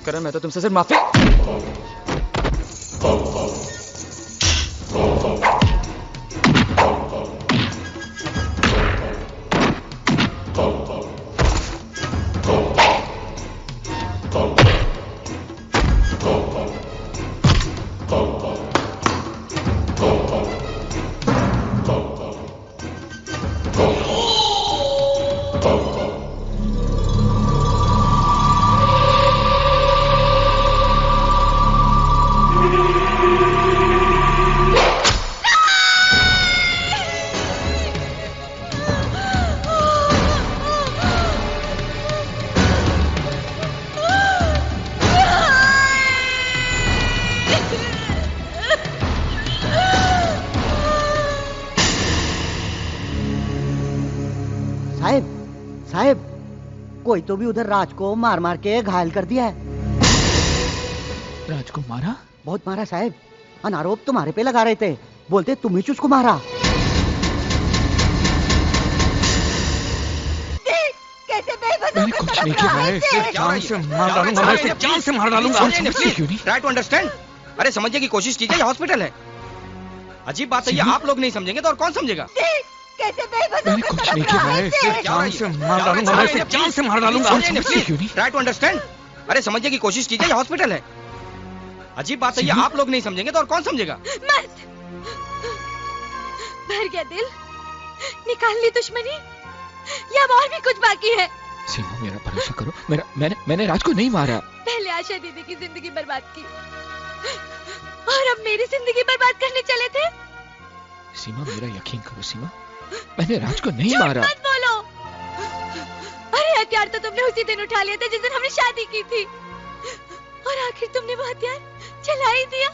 करण, मैं तो तुमसे सिर्फ माफी। साहब साहब, कोई तो भी उधर राज को मार मार के घायल कर दिया है। राज को मारा? बहुत मारा साहब, अनारोप तुम्हारे पे लगा रहे थे, बोलते तुम ही उसको मारा। मैंने कुछ नहीं किया है। जान से मार डालूंगा, मैं इसे जान से मार डालूंगा। Try to understand. अरे समझने की कोशिश कीजिए, ये हॉस्पिटल है। अजीब बात है, ये आप लोग नहीं समझेंगे तो और कौन समझेगा? मैंने कुछ नहीं किया है। जान से मार डालूंगा, मैं इसे जान से मार डालूंगा। Try to understand. अरे समझने की कोशिश कीजिए, ये हॉस्पिटल है। अजीब बात है, ये आप लोग नहीं समझेंगे तो और कौन समझेगा? मत। भर गया दिल, निकाल ली दुश्मनी, या और भी कुछ बाकी है? सीमा, मेरा भरोसा करो, मैंने राज को नहीं मारा। पहले आशा दीदी की जिंदगी बर्बाद की और अब मेरी जिंदगी बर्बाद करने चले थे। सीमा, मेरा यकीन करो सीमा, मैंने राज को नहीं मारा। मत बोलो। अरे हथियार तो तुमने उसी दिन उठा लिया था जिस दिन हमने शादी की थी, और आखिर तुमने वो हथियार चला ही दिया।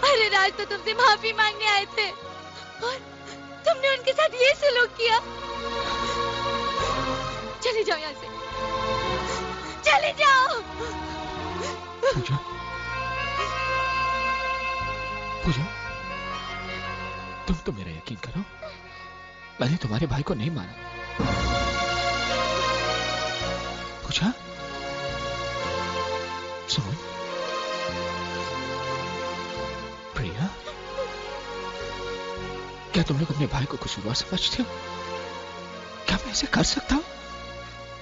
अरे राज तो तुमसे माफी मांगने आए थे और तुमने उनके साथ ये सलूक किया। चले जाओ यहाँ से, चले जाओ। पूजा, पूजा, तुम तो मेरा यकीन करो, मैंने तुम्हारे भाई को नहीं मारा। पूजा, सुन, प्रिया, क्या तुम लोग अपने भाई को कसूरवार समझते हो? क्या मैं ऐसे कर सकता हूँ?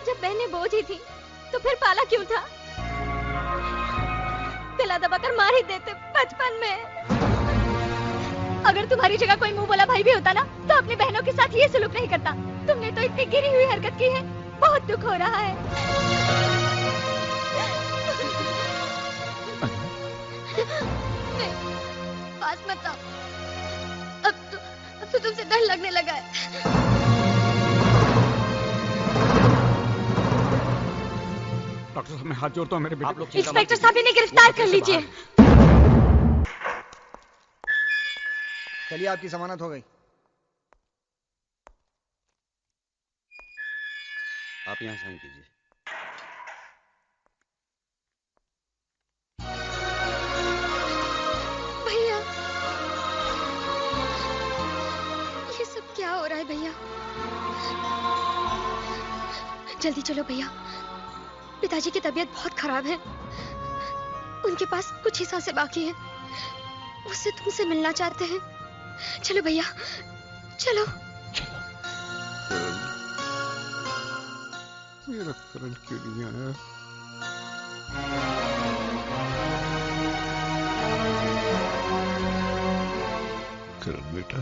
जब बहनें बोझ ही थी तो फिर पाला क्यों था? गला दबाकर मार ही देते बचपन में। अगर तुम्हारी जगह कोई मुंह बोला भाई भी होता ना, तो अपनी बहनों के साथ ये सलूक नहीं करता। तुमने तो इतनी गिरी हुई हरकत की है, बहुत दुख हो रहा है। नहीं, पास मत आओ। अब तो तुमसे डर लगने लगा है। डॉक्टर साहब, मैं हाथ जोड़ता हूँ, मेरे बेटे को। इंस्पेक्टर साहब, इन्हें गिरफ्तार कर लीजिए। चलिए, आपकी जमानत हो गई। आप यहाँ साइन कीजिए। भैया, ये सब क्या हो रहा है भैया? जल्दी चलो भैया, पिताजी की तबीयत बहुत खराब है। उनके पास कुछ ही सांसें बाकी हैं। उससे तुमसे मिलना चाहते हैं। चलो भैया, चलो। मेरा करण क्यों नहीं आया? करण बेटा।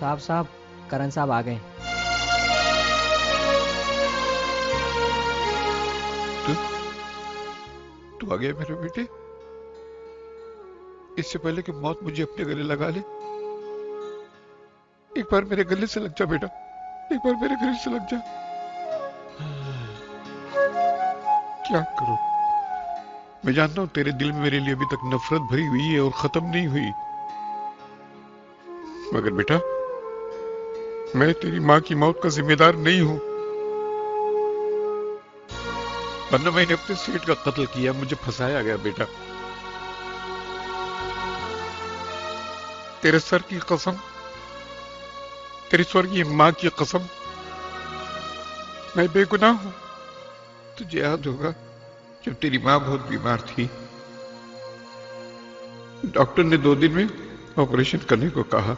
साहब, करण साहब आ गए। तू आ गया मेरे बेटे? इससे पहले कि मौत मुझे अपने गले लगा ले, एक बार मेरे गले से लग जा बेटा, एक बार मेरे गले से लग जा। क्या करूं? मैं जानता हूं तेरे दिल में मेरे लिए अभी तक नफरत भरी हुई है और खत्म नहीं हुई, मगर बेटा, मैं तेरी मां की मौत का जिम्मेदार नहीं हूं। वरना मैंने अपने सेठ का कत्ल किया, मुझे फंसाया गया बेटा। तेरे सर की कसम, तेरी स्वर्गीय मां की कसम, मैं बेगुनाह हूं। तुझे याद होगा जब तेरी मां बहुत बीमार थी, डॉक्टर ने 2 दिन में ऑपरेशन करने को कहा।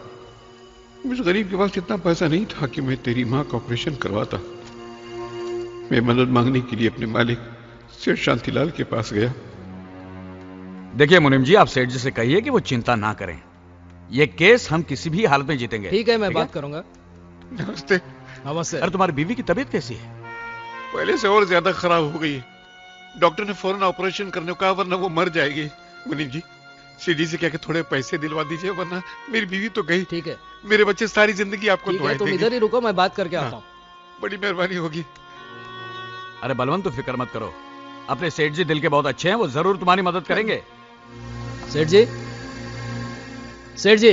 मुझ गरीब के पास इतना पैसा नहीं था कि मैं तेरी मां का ऑपरेशन करवाता। मैं मदद मांगने के लिए अपने मालिक सेठ शांतिलाल के पास गया। देखिए मुनीम जी, आप सेठ जी से कहिए कि वो चिंता ना करें। ये केस हम किसी भी हालत में जीतेंगे। ठीक है, मैं बात करूंगा। नमस्ते। नमस्ते। अरे तुम्हारी बीवी की तबीयत कैसी है? पहले से और ज्यादा खराब हो गई है। डॉक्टर ने फौरन ऑपरेशन करने को कहा, वरना वो मर जाएगी। मुनीम जी, सेठ जी से क्या कि थोड़े पैसे दिलवा दीजिए, वरना मेरी बीवी तो गई। ठीक है। मेरे बच्चे सारी जिंदगी आपको दुआएं तुम देंगे। इधर ही रुको, मैं बात करके आता हूँ। बड़ी मेहरबानी होगी। अरे बलवंत, तो फिक्र मत करो, अपने सेठ जी दिल के बहुत अच्छे हैं, वो जरूर तुम्हारी मदद करेंगे। सेठ जी, सेठ जी,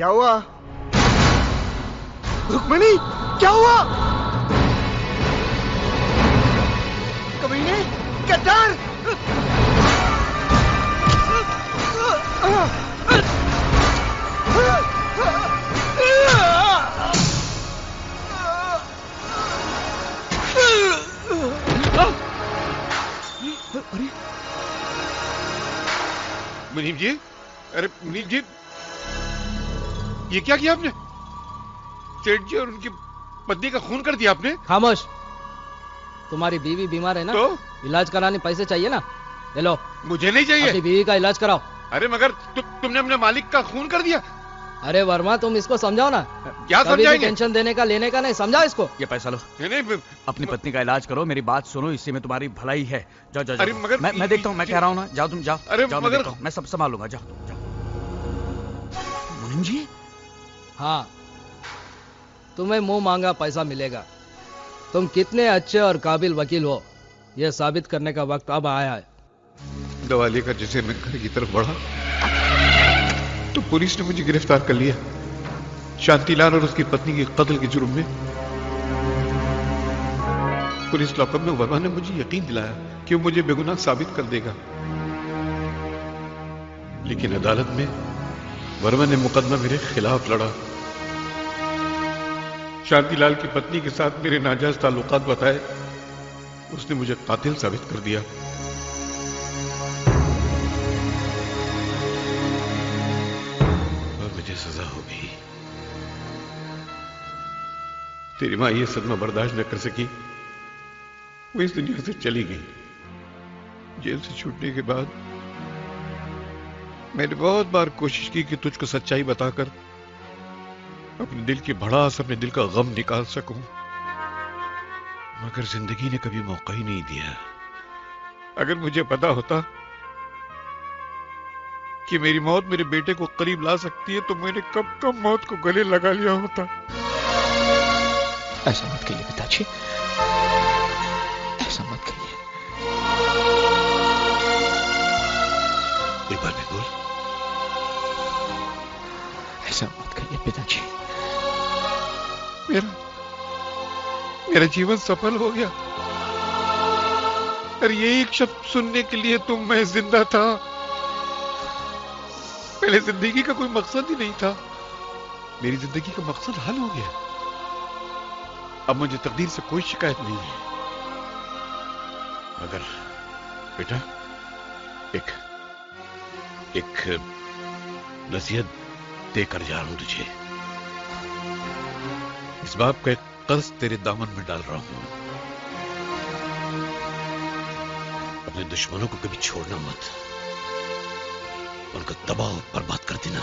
क्या हुआ? रुक्मिणी, क्या हुआ? कमीने, गद्दार! अरे मुनीम जी, अरे मुनीम जी, ये क्या किया आपने? सेठ जी और उनकी पत्नी का खून कर दिया आपने? खामोश। तुम्हारी बीवी बीमार है ना, तो इलाज कराने पैसे चाहिए ना, ले लो। मुझे नहीं चाहिए। अपनी बीवी का इलाज कराओ। अरे मगर तुमने अपने मालिक का खून कर दिया। अरे वर्मा, तुम इसको समझाओ ना। क्या समझाएंगे? टेंशन देने का लेने का नहीं, समझाओ इसको। ये पैसा लो। नहीं, अपनी पत्नी का इलाज करो, मेरी बात सुनो, इसी में तुम्हारी भलाई है। जाओ जाओ, अरे मगर मैं देखता हूँ, मैं कह रहा हूँ ना, जाओ तुम जाओ। अरे जाओ, मगर मैं सब संभालूंगा, जाओ जाओ। मुनीम जी, हाँ, तुम्हें मुंह मांगा पैसा मिलेगा। तुम कितने अच्छे और काबिल वकील हो, यह साबित करने का वक्त अब आया है। दवा लेकर जैसे मैं घर की तरफ बढ़ा तो पुलिस ने मुझे गिरफ्तार कर लिया, शांतिलाल और उसकी पत्नी के कत्ल के जुर्म में। पुलिस लॉकअप में वर्मा ने मुझे यकीन दिलाया कि वो मुझे बेगुनाह साबित कर देगा, लेकिन अदालत में वर्मा ने मुकदमा मेरे खिलाफ लड़ा। शांतिलाल की पत्नी के साथ मेरे नाजायज ताल्लुकात बताए, उसने मुझे कातिल साबित कर दिया। और मुझे सजा हो गई। तेरी मां ये सदमा बर्दाश्त न कर सकी, वो इस दुनिया से चली गई। जेल से छूटने के बाद मैंने बहुत बार कोशिश की कि तुझको सच्चाई बताकर अपने दिल की भड़ास, अपने दिल का गम निकाल सकूं, मगर जिंदगी ने कभी मौका ही नहीं दिया। अगर मुझे पता होता कि मेरी मौत मेरे बेटे को करीब ला सकती है तो मैंने कब कब मौत को गले लगा लिया होता। ऐसा मत कहिए पिताजी, ऐसा मत कहिए। एक बार भी बोल। ऐसा मत कहिए पिताजी। मेरा जीवन सफल हो गया। और ये एक शब्द सुनने के लिए तो मैं जिंदा था। पहले जिंदगी का कोई मकसद ही नहीं था, मेरी जिंदगी का मकसद हल हो गया। अब मुझे तकदीर से कोई शिकायत नहीं है। मगर बेटा, एक नसीहत देकर जा रहा हूं तुझे। इस बाप का एक कर्ज तेरे दामन में डाल रहा हूं। अपने दुश्मनों को कभी छोड़ना मत, उनको तबाह और बर्बाद कर देना,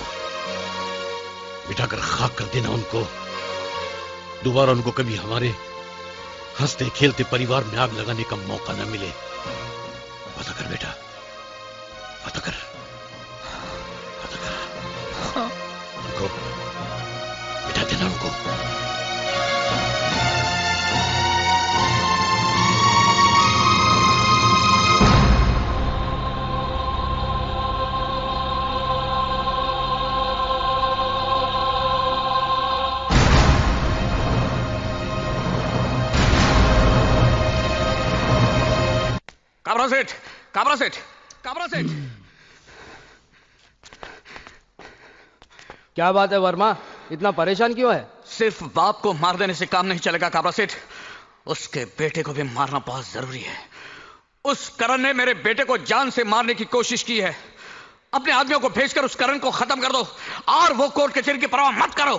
मिटाकर खाक कर देना उनको। दोबारा उनको कभी हमारे हंसते खेलते परिवार में आग लगाने का मौका न मिले। पता कर बेटा, पता कर, पता कर। उनको मिटा देना उनको। काबरा सेठ, काबरा सेठ, काबरा सेठ। क्या बात है वर्मा, इतना परेशान क्यों है? सिर्फ बाप को मार देने से काम नहीं चलेगा काबरा सेठ, उसके बेटे को भी मारना बहुत जरूरी है। उस करण ने मेरे बेटे को जान से मारने की कोशिश की है। अपने आदमियों को भेजकर उस करण को खत्म कर दो और वो कोर्ट कचहरी की परवाह मत करो।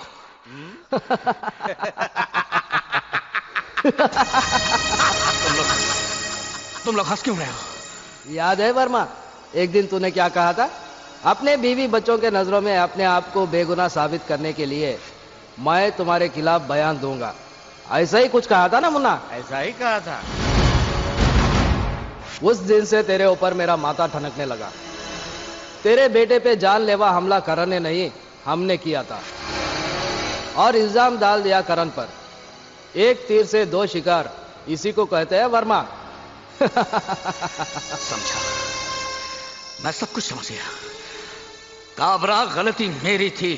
तुम लोग हंस क्यों रहे हो? याद है वर्मा, एक दिन तूने क्या कहा था? अपने बीवी बच्चों के नजरों में अपने आप को बेगुनाह साबित करने के लिए मैं तुम्हारे खिलाफ बयान दूंगा, ऐसा ही कुछ कहा था ना मुन्ना? ऐसा ही कहा था। उस दिन से तेरे ऊपर मेरा माथा ठनकने लगा। तेरे बेटे पे जानलेवा हमला करण ने नहीं, हमने किया था और इल्जाम डाल दिया करण पर। एक तीर से दो शिकार, इसी को कहते हैं वर्मा। समझा, मैं सब कुछ समझ गया। काबरा, गलती मेरी थी,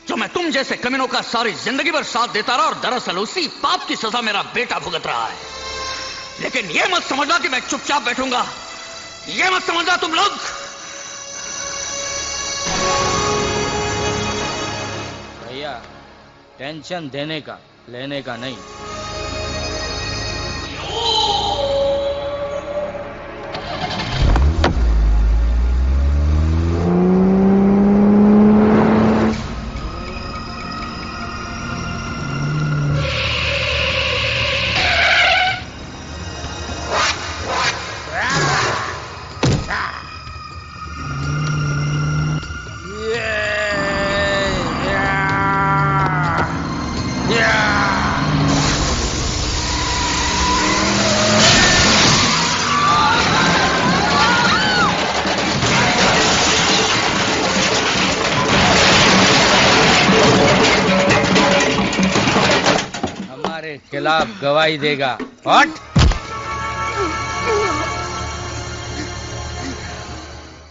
जो मैं तुम जैसे कमीनों का सारी जिंदगी भर साथ देता रहा और दरअसल उसी पाप की सजा मेरा बेटा भुगत रहा है। लेकिन ये मत समझना कि मैं चुपचाप बैठूंगा, ये मत समझना तुम लोग। भैया टेंशन देने का लेने का नहीं। खिलाफ गवाही देगा। हट!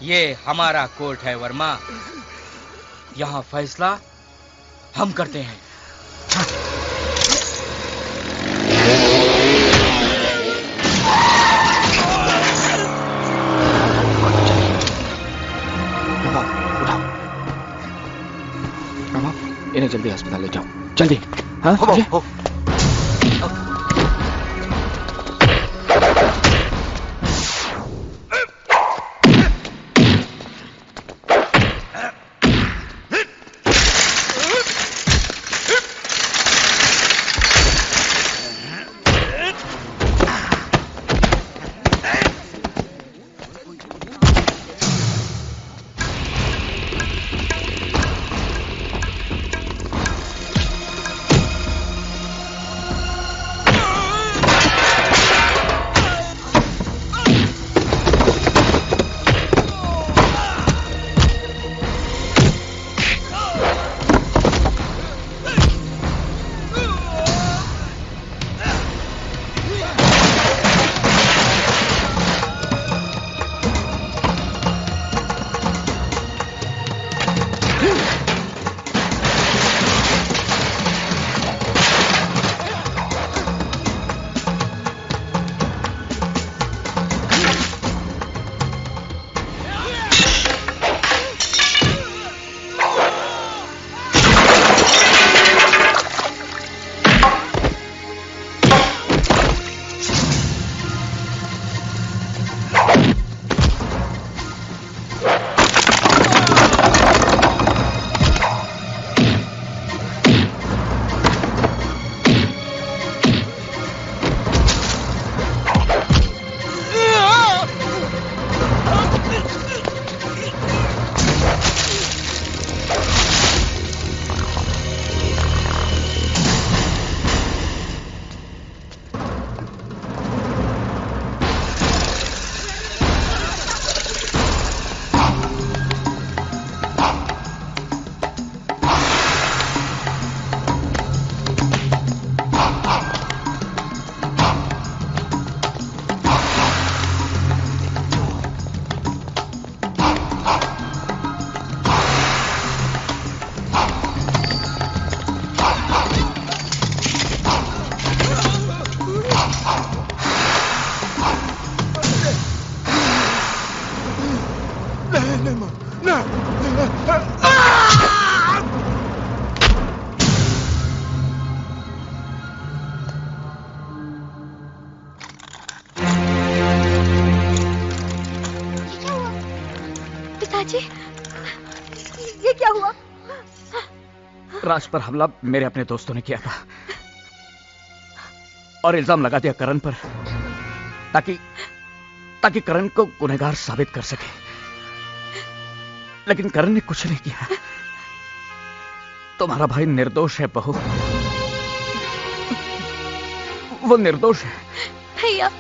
ये हमारा कोर्ट है वर्मा, यहाँ फैसला हम करते हैं। इन्हें जल्दी अस्पताल ले जाओ, जल्दी। हाँ हो। ये क्या हुआ? राज पर हमला मेरे अपने दोस्तों ने किया था और इल्जाम लगा दिया करण पर, ताकि करण को गुनहगार साबित कर सके। लेकिन करण ने कुछ नहीं किया। तुम्हारा भाई निर्दोष है बहू, वो निर्दोष है। भैया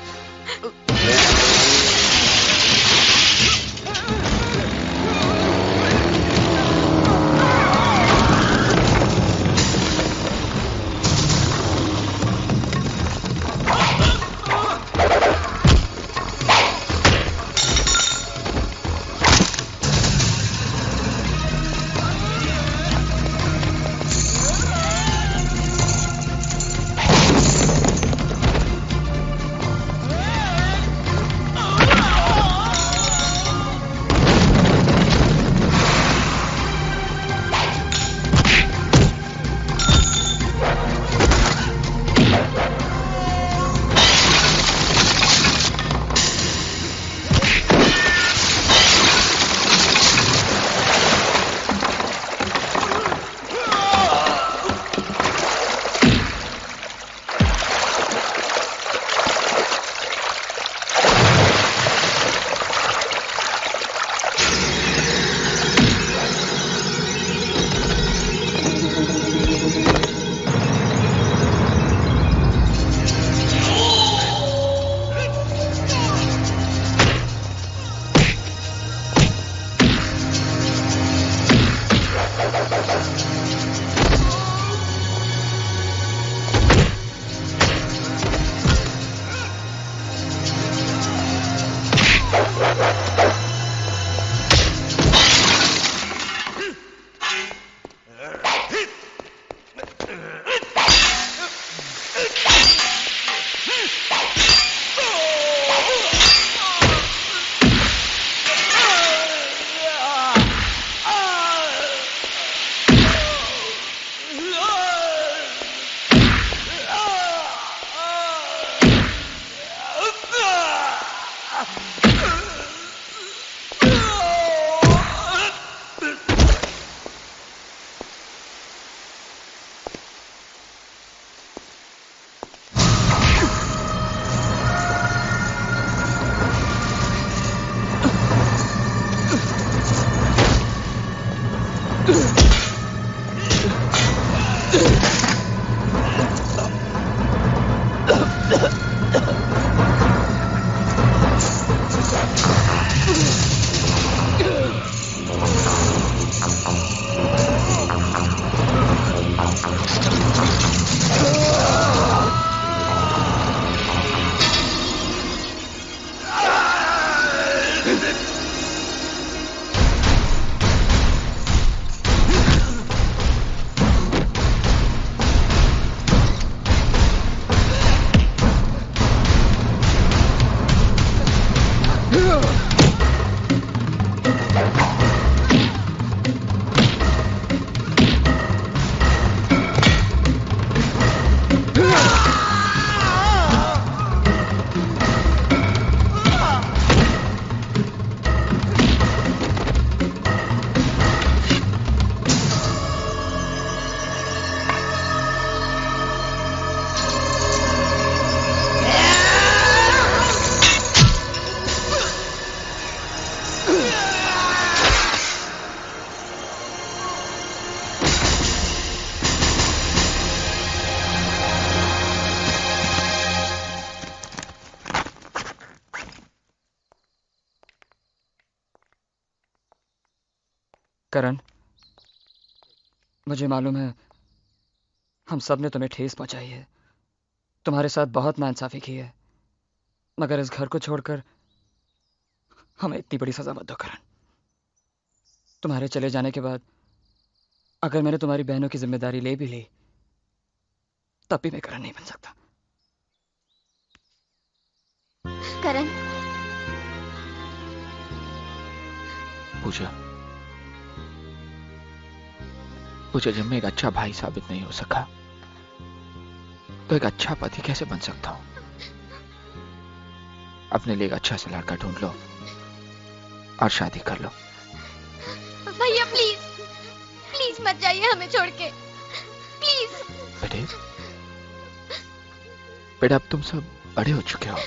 करण, मुझे मालूम है हम सब ने तुम्हें ठेस पहुंचाई है, तुम्हारे साथ बहुत नाइंसाफी की है, मगर इस घर को छोड़कर हमें इतनी बड़ी सजा मत दो करण। तुम्हारे चले जाने के बाद अगर मैंने तुम्हारी बहनों की जिम्मेदारी ले भी ली तब भी मैं करण नहीं बन सकता। करण, पूजा, जब मैं एक अच्छा भाई साबित नहीं हो सका तो एक अच्छा पति कैसे बन सकता हूं? अपने लिए एक अच्छा सा लड़का ढूंढ लो और शादी कर लो। भैया प्लीज प्लीज मत जाइए हमें छोड़ के, प्लीज। बेटा अब तुम सब बड़े हो चुके हो,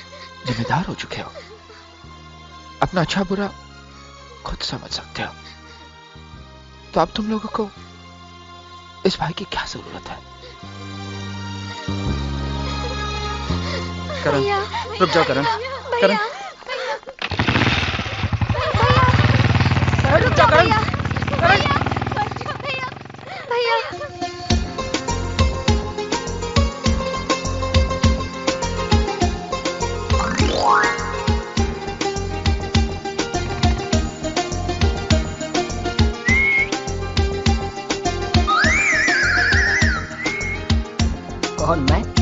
जिम्मेदार हो चुके हो, अपना अच्छा बुरा खुद समझ सकते हो, तो अब तुम लोगों को इस भाई की क्या जरूरत है? करण, रुक जाओ करण, करण, रुक जाओ भैया, भैया। कौन मैं?